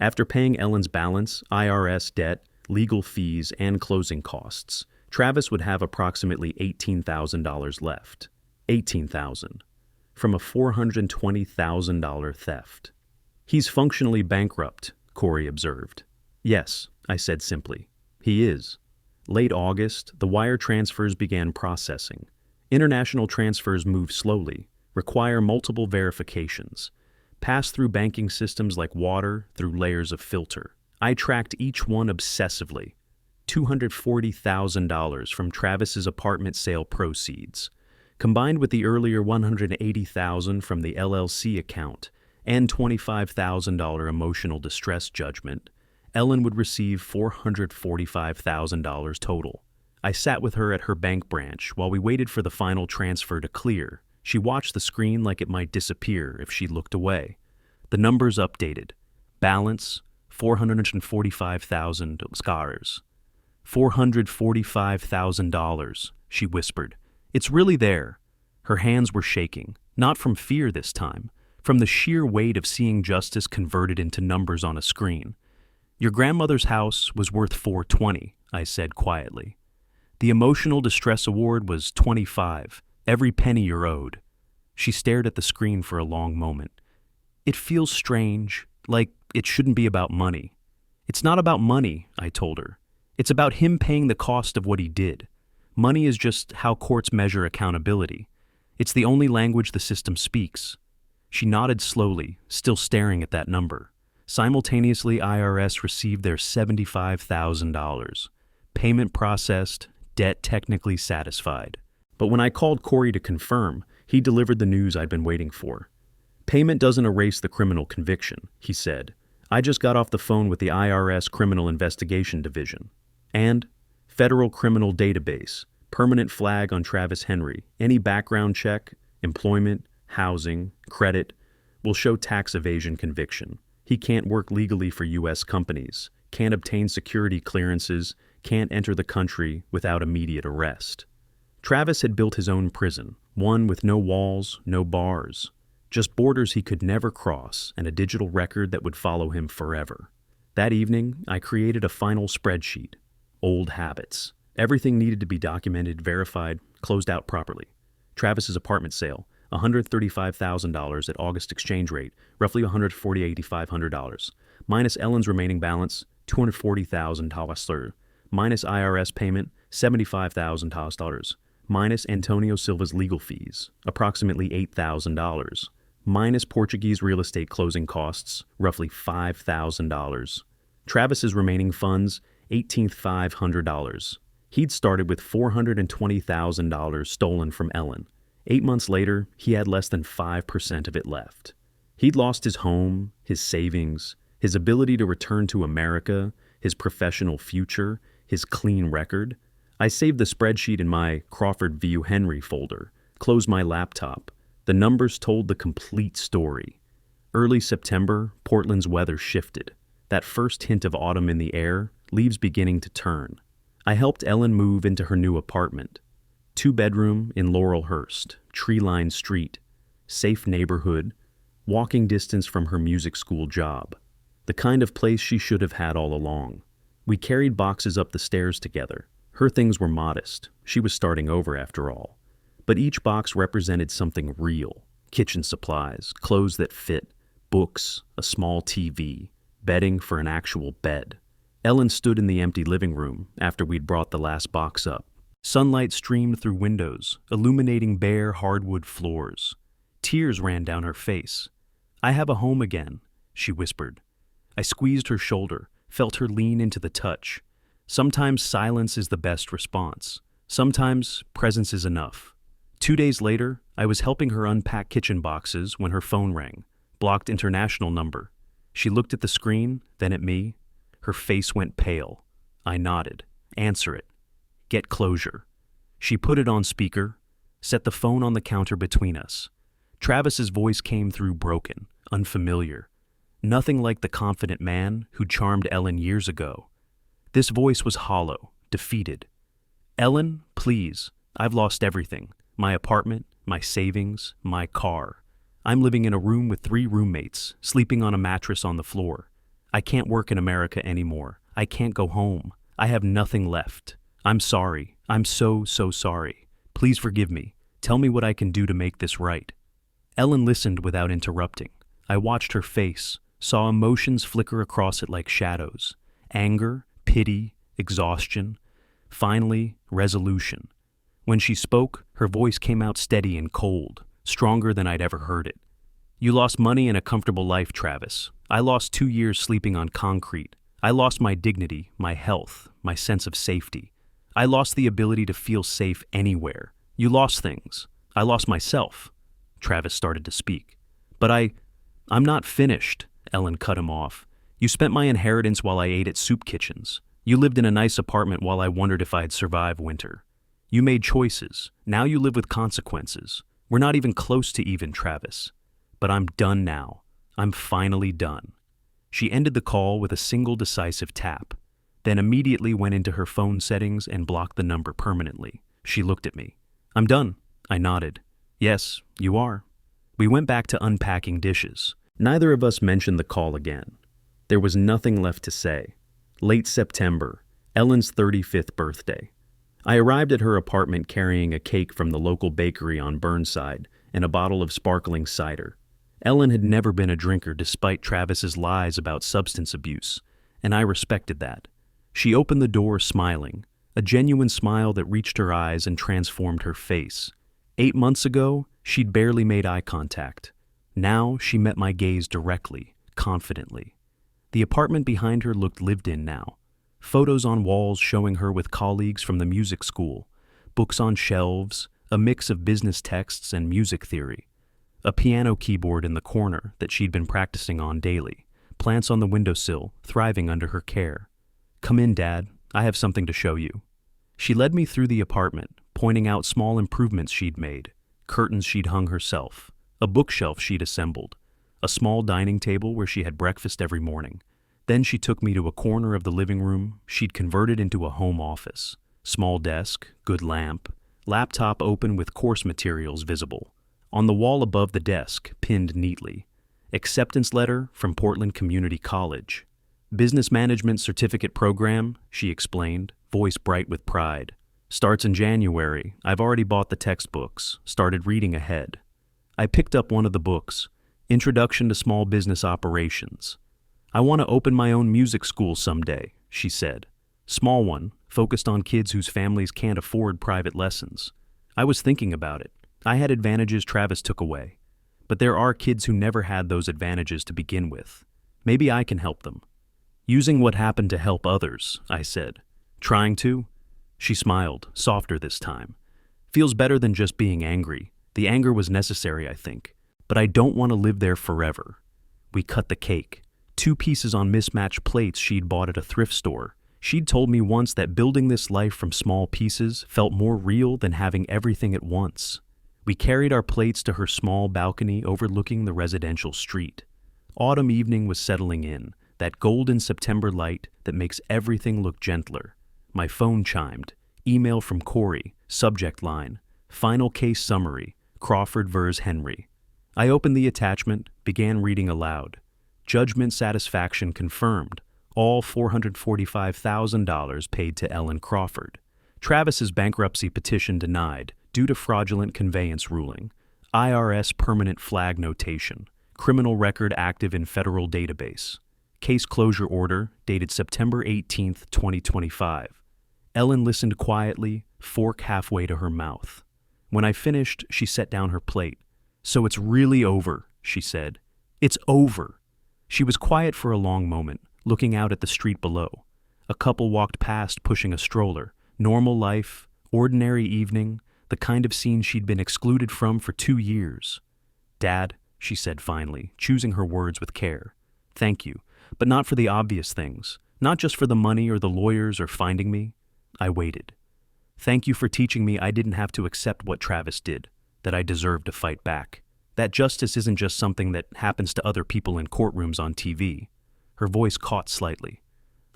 After paying Ellen's balance, IRS debt, legal fees, and closing costs, Travis would have approximately $18,000 left. $18,000. From a $420,000 theft. He's functionally bankrupt, Corey observed. Yes, I said simply. He is. Late August, the wire transfers began processing. International transfers move slowly, require multiple verifications, pass through banking systems like water through layers of filter. I tracked each one obsessively. $240,000 from Travis's apartment sale proceeds, combined with the earlier $180,000 from the LLC account and $25,000 emotional distress judgment, Ellen would receive $445,000 total. I sat with her at her bank branch while we waited for the final transfer to clear. She watched the screen like it might disappear if she looked away. The numbers updated. Balance, $445,000 scars. $445,000, she whispered. It's really there. Her hands were shaking, not from fear this time, from the sheer weight of seeing justice converted into numbers on a screen. Your grandmother's house was worth $420, I said quietly. The emotional distress award was $25, every penny you're owed. She stared at the screen for a long moment. It feels strange, like it shouldn't be about money. It's not about money, I told her. It's about him paying the cost of what he did. Money is just how courts measure accountability. It's the only language the system speaks. She nodded slowly, still staring at that number. Simultaneously, IRS received their $75,000. Payment processed, debt technically satisfied. But when I called Corey to confirm, he delivered the news I'd been waiting for. Payment doesn't erase the criminal conviction, he said. I just got off the phone with the IRS Criminal Investigation Division. And Federal Criminal Database, permanent flag on Travis Henry. Any background check, employment, housing, credit, will show tax evasion conviction. He can't work legally for U.S. companies, can't obtain security clearances, can't enter the country without immediate arrest. Travis had built his own prison, one with no walls, no bars, just borders he could never cross and a digital record that would follow him forever. That evening, I created a final spreadsheet. Old habits. Everything needed to be documented, verified, closed out properly. Travis's apartment sale, $135,000 at August exchange rate, roughly $148,500, minus Ellen's remaining balance, $240,000, minus IRS payment, $75,000, minus Antonio Silva's legal fees, approximately $8,000, minus Portuguese real estate closing costs, roughly $5,000. Travis's remaining funds, $18,500. He'd started with $420,000 stolen from Ellen. 8 months later, he had less than 5% of it left. He'd lost his home, his savings, his ability to return to America, his professional future, his clean record. I saved the spreadsheet in my Crawford V. Henry folder, closed my laptop. The numbers told the complete story. Early September, Portland's weather shifted. That first hint of autumn in the air, leaves beginning to turn. I helped Ellen move into her new apartment. 2-bedroom in Laurelhurst, tree-lined street, safe neighborhood, walking distance from her music school job. The kind of place she should have had all along. We carried boxes up the stairs together. Her things were modest. She was starting over after all. But each box represented something real. Kitchen supplies, clothes that fit, books, a small TV, bedding for an actual bed. Ellen stood in the empty living room after we'd brought the last box up. Sunlight streamed through windows, illuminating bare hardwood floors. Tears ran down her face. "I have a home again," she whispered. I squeezed her shoulder, felt her lean into the touch. Sometimes silence is the best response. Sometimes presence is enough. 2 days later, I was helping her unpack kitchen boxes when her phone rang. Blocked international number. She looked at the screen, then at me. Her face went pale. I nodded. "Answer it. Get closure." She put it on speaker, set the phone on the counter between us. Travis's voice came through broken, unfamiliar. Nothing like the confident man who charmed Ellen years ago. This voice was hollow, defeated. "Ellen, please, I've lost everything. My apartment, my savings, my car. I'm living in a room with 3 roommates, sleeping on a mattress on the floor. I can't work in America anymore. I can't go home. I have nothing left. I'm sorry. I'm so sorry. Please forgive me. Tell me what I can do to make this right." Ellen listened without interrupting. I watched her face, saw emotions flicker across it like shadows. Anger, pity, exhaustion. Finally, resolution. When she spoke, her voice came out steady and cold, stronger than I'd ever heard it. "You lost money and a comfortable life, Travis. I lost 2 years sleeping on concrete. I lost my dignity, my health, my sense of safety. I lost the ability to feel safe anywhere. You lost things. I lost myself." Travis started to speak. "But I'm not finished," Ellen cut him off. "You spent my inheritance while I ate at soup kitchens. You lived in a nice apartment while I wondered if I'd survive winter. You made choices. Now you live with consequences. We're not even close to even, Travis. But I'm done now. I'm finally done." She ended the call with a single decisive tap, then immediately went into her phone settings and blocked the number permanently. She looked at me. "I'm done." I nodded. "Yes, you are." We went back to unpacking dishes. Neither of us mentioned the call again. There was nothing left to say. Late September, Ellen's 35th birthday. I arrived at her apartment carrying a cake from the local bakery on Burnside and a bottle of sparkling cider. Ellen had never been a drinker despite Travis's lies about substance abuse, and I respected that. She opened the door smiling, a genuine smile that reached her eyes and transformed her face. 8 months ago, she'd barely made eye contact. Now she met my gaze directly, confidently. The apartment behind her looked lived in now. Photos on walls showing her with colleagues from the music school, books on shelves, a mix of business texts and music theory. A piano keyboard in the corner that she'd been practicing on daily, plants on the windowsill, thriving under her care. "Come in, Dad. I have something to show you." She led me through the apartment, pointing out small improvements she'd made, curtains she'd hung herself, a bookshelf she'd assembled, a small dining table where she had breakfast every morning. Then she took me to a corner of the living room she'd converted into a home office. Small desk, good lamp, laptop open with course materials visible. On the wall above the desk, pinned neatly, acceptance letter from Portland Community College. "Business Management Certificate Program," she explained, voice bright with pride. "Starts in January. I've already bought the textbooks, started reading ahead." I picked up one of the books, Introduction to Small Business Operations. "I want to open my own music school someday," she said. "Small one, focused on kids whose families can't afford private lessons." I was thinking about it. I had advantages Travis took away. But there are kids who never had those advantages to begin with. Maybe I can help them. "Using what happened to help others," I said. "Trying to?" She smiled, softer this time. "Feels better than just being angry. The anger was necessary, I think. but I don't want to live there forever. We cut the cake. 2 pieces on mismatched plates she'd bought at a thrift store. She'd told me once that building this life from small pieces felt more real than having everything at once. We carried our plates to her small balcony overlooking the residential street. Autumn evening was settling in, that golden September light that makes everything look gentler. My phone chimed. Email from Corey, subject line, final case summary, Crawford vs. Henry. I opened the attachment, began reading aloud. Judgment satisfaction confirmed. All $445,000 paid to Ellen Crawford. Travis's bankruptcy petition denied, due to fraudulent conveyance ruling. IRS permanent flag notation. Criminal record active in federal database. Case closure order, dated September 18, 2025. Ellen listened quietly, fork halfway to her mouth. When I finished, she set down her plate. "So it's really over," she said. "It's over." She was quiet for a long moment, looking out at the street below. A couple walked past pushing a stroller. Normal life, ordinary evening, the kind of scene she'd been excluded from for 2 years. "Dad," she said finally, choosing her words with care. "Thank you, but not for the obvious things. Not just for the money or the lawyers or finding me." I waited. "Thank you for teaching me I didn't have to accept what Travis did, that I deserved to fight back. That justice isn't just something that happens to other people in courtrooms on TV." Her voice caught slightly.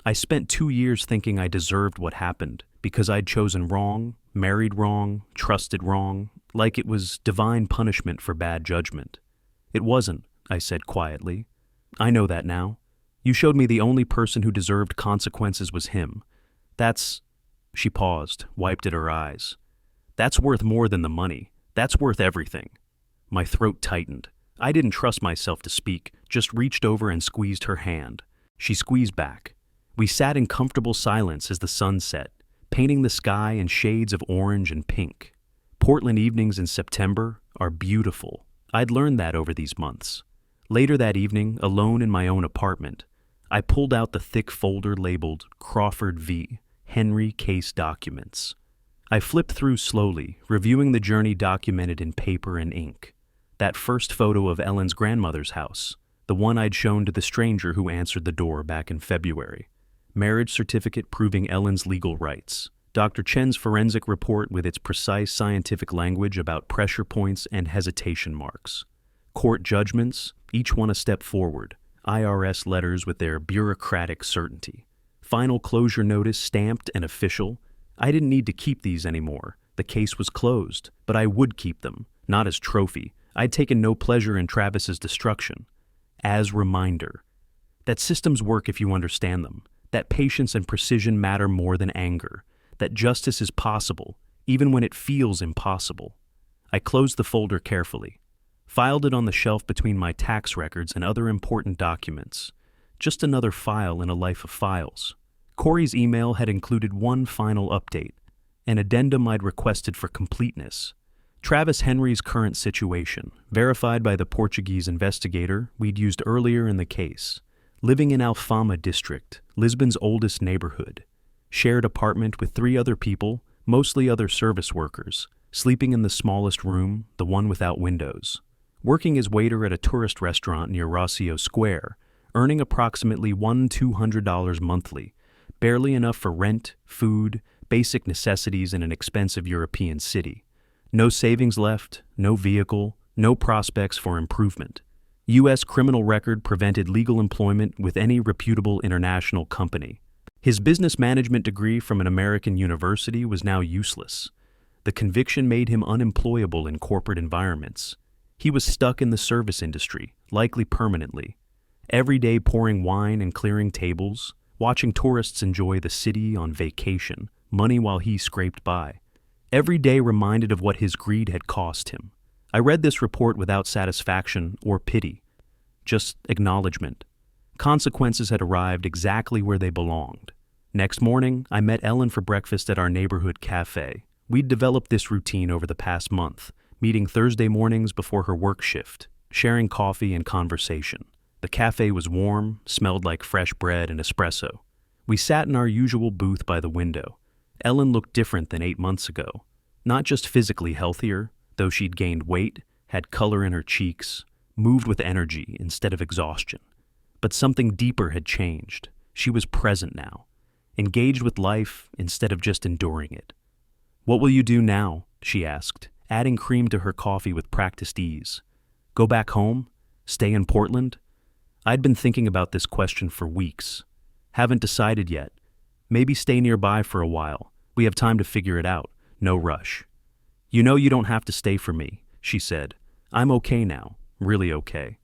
"I spent 2 years thinking I deserved what happened because I'd chosen wrong, married wrong, trusted wrong, like it was divine punishment for bad judgment. It wasn't," I said quietly. "I know that now. You showed me the only person who deserved consequences was him. That's—" She paused, wiped at her eyes. "That's worth more than the money. That's worth everything." My throat tightened. I didn't trust myself to speak, just reached over and squeezed her hand. She squeezed back. We sat in comfortable silence as the sun set, painting the sky in shades of orange and pink. Portland evenings in September are beautiful. I'd learned that over these months. Later that evening, alone in my own apartment, I pulled out the thick folder labeled Crawford v. Henry Case Documents. I flipped through slowly, reviewing the journey documented in paper and ink. That first photo of Ellen's grandmother's house, the one I'd shown to the stranger who answered the door back in February. Marriage certificate proving Ellen's legal rights. Dr. Chen's forensic report with its precise scientific language about pressure points and hesitation marks. Court judgments, each one a step forward. IRS letters with their bureaucratic certainty. Final closure notice stamped and official. I didn't need to keep these anymore. The case was closed, but I would keep them, not as trophy. I'd taken no pleasure in Travis's destruction. As reminder that systems work if you understand them, that patience and precision matter more than anger, that justice is possible, even when it feels impossible. I closed the folder carefully, filed it on the shelf between my tax records and other important documents. Just another file in a life of files. Corey's email had included one final update, an addendum I'd requested for completeness. Travis Henry's current situation, verified by the Portuguese investigator we'd used earlier in the case. Living in Alfama district, Lisbon's oldest neighborhood. Shared apartment with 3 other people, mostly other service workers, sleeping in the smallest room, the one without windows. Working as waiter at a tourist restaurant near Rocio Square, earning approximately $1,200 monthly, barely enough for rent, food, basic necessities in an expensive European city. No savings left, no vehicle, no prospects for improvement. U.S. criminal record prevented legal employment with any reputable international company. His business management degree from an American university was now useless. The conviction made him unemployable in corporate environments. He was stuck in the service industry, likely permanently. Every day pouring wine and clearing tables, watching tourists enjoy the city on vacation, money while he scraped by. Every day reminded of what his greed had cost him. I read this report without satisfaction or pity, just acknowledgement. Consequences had arrived exactly where they belonged. Next morning, I met Ellen for breakfast at our neighborhood cafe. We'd developed this routine over the past month, meeting Thursday mornings before her work shift, sharing coffee and conversation. The cafe was warm, smelled like fresh bread and espresso. We sat in our usual booth by the window. Ellen looked different than 8 months ago. Not just physically healthier, though she'd gained weight, had color in her cheeks, moved with energy instead of exhaustion. But something deeper had changed. She was present now, engaged with life instead of just enduring it. "What will you do now?" she asked, adding cream to her coffee with practiced ease. "Go back home? Stay in Portland?" I'd been thinking about this question for weeks. "Haven't decided yet. Maybe stay nearby for a while. We have time to figure it out. No rush." "You know you don't have to stay for me," she said. "I'm okay now, really okay."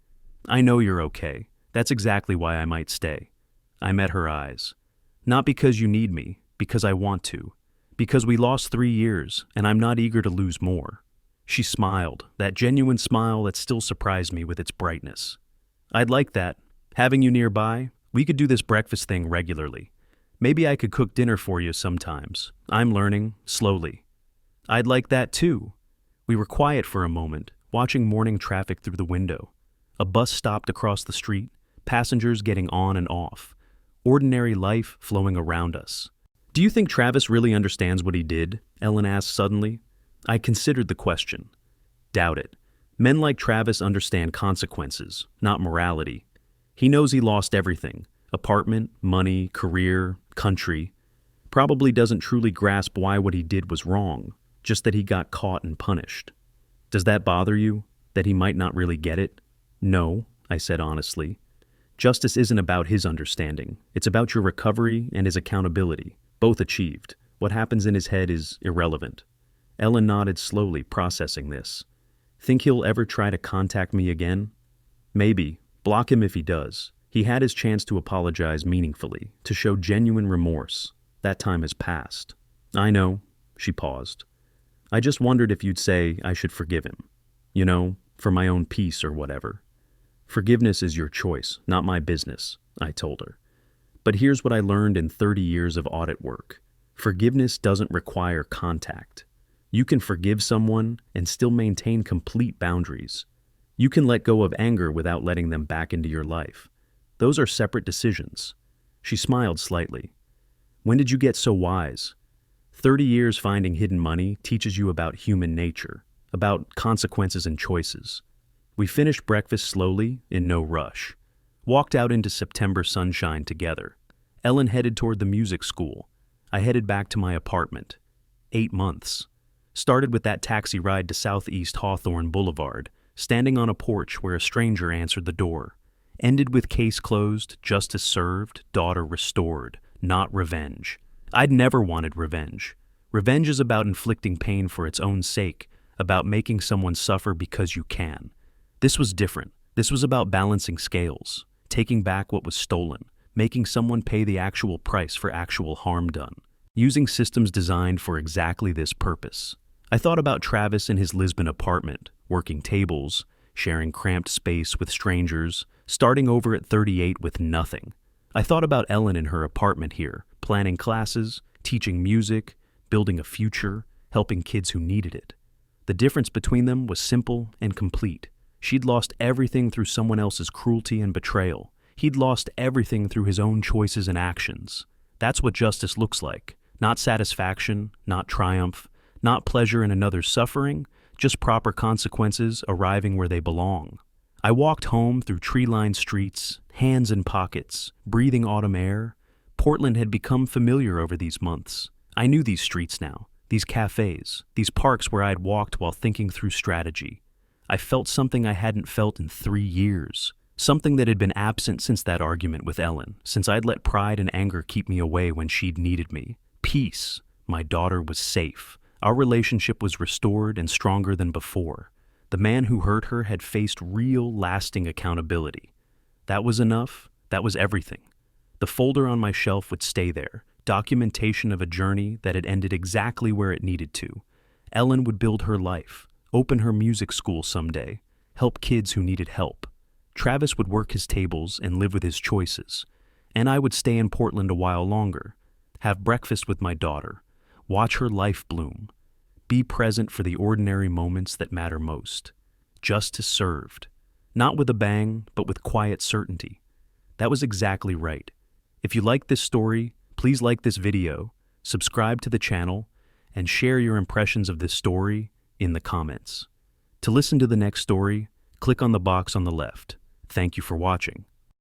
"I know you're okay. That's exactly why I might stay." I met her eyes. "Not because you need me, because I want to. Because we lost 3 years, and I'm not eager to lose more." She smiled, that genuine smile that still surprised me with its brightness. "I'd like that. Having you nearby, we could do this breakfast thing regularly. Maybe I could cook dinner for you sometimes. I'm learning, slowly." "I'd like that too." We were quiet for a moment, watching morning traffic through the window. A bus stopped across the street, passengers getting on and off. Ordinary life flowing around us. "Do you think Travis really understands what he did?" Ellen asked suddenly. I considered the question. Doubt it. Men like Travis understand consequences, not morality. He knows he lost everything: apartment, money, career, country. Probably doesn't truly grasp why what he did was wrong, just that he got caught and punished. "Does that bother you, that he might not really get it?" "No," I said honestly. Justice isn't about his understanding. It's about your recovery and his accountability, both achieved. What happens in his head is irrelevant. Ellen nodded slowly, processing this. "Think he'll ever try to contact me again?" "Maybe. Block him if he does. He had his chance to apologize meaningfully, to show genuine remorse. That time has passed." "I know." She paused. "I just wondered if you'd say I should forgive him. You know, for my own peace or whatever." "Forgiveness is your choice, not my business," I told her. But here's what I learned in 30 years of audit work. Forgiveness doesn't require contact. You can forgive someone and still maintain complete boundaries. You can let go of anger without letting them back into your life. Those are separate decisions. She smiled slightly. "When did you get so wise?" 30 years finding hidden money teaches you about human nature, about consequences and choices. We finished breakfast slowly, in no rush. Walked out into September sunshine together. Ellen headed toward the music school. I headed back to my apartment. 8 months. Started with that taxi ride to Southeast Hawthorne Boulevard, standing on a porch where a stranger answered the door. Ended with case closed, justice served, daughter restored, not revenge. I'd never wanted revenge. Revenge is about inflicting pain for its own sake, about making someone suffer because you can. This was different. This was about balancing scales, taking back what was stolen, making someone pay the actual price for actual harm done, using systems designed for exactly this purpose. I thought about Travis in his Lisbon apartment, working tables, sharing cramped space with strangers, starting over at 38 with nothing. I thought about Ellen in her apartment here, planning classes, teaching music, building a future, helping kids who needed it. The difference between them was simple and complete. She'd lost everything through someone else's cruelty and betrayal. He'd lost everything through his own choices and actions. That's what justice looks like. Not satisfaction, not triumph, not pleasure in another's suffering, just proper consequences arriving where they belong. I walked home through tree-lined streets, hands in pockets, breathing autumn air. Portland had become familiar over these months. I knew these streets now, these cafes, these parks where I'd walked while thinking through strategy. I felt something I hadn't felt in 3 years, something that had been absent since that argument with Ellen, since I'd let pride and anger keep me away when she'd needed me. Peace. My daughter was safe. Our relationship was restored and stronger than before. The man who hurt her had faced real, lasting accountability. That was enough. That was everything. The folder on my shelf would stay there, documentation of a journey that had ended exactly where it needed to. Ellen would build her life, open her music school someday, help kids who needed help. Travis would work his tables and live with his choices. And I would stay in Portland a while longer, have breakfast with my daughter, watch her life bloom, be present for the ordinary moments that matter most. Justice served. Not with a bang, but with quiet certainty. That was exactly right. If you like this story, please like this video, subscribe to the channel, and share your impressions of this story in the comments. To listen to the next story, click on the box on the left. Thank you for watching.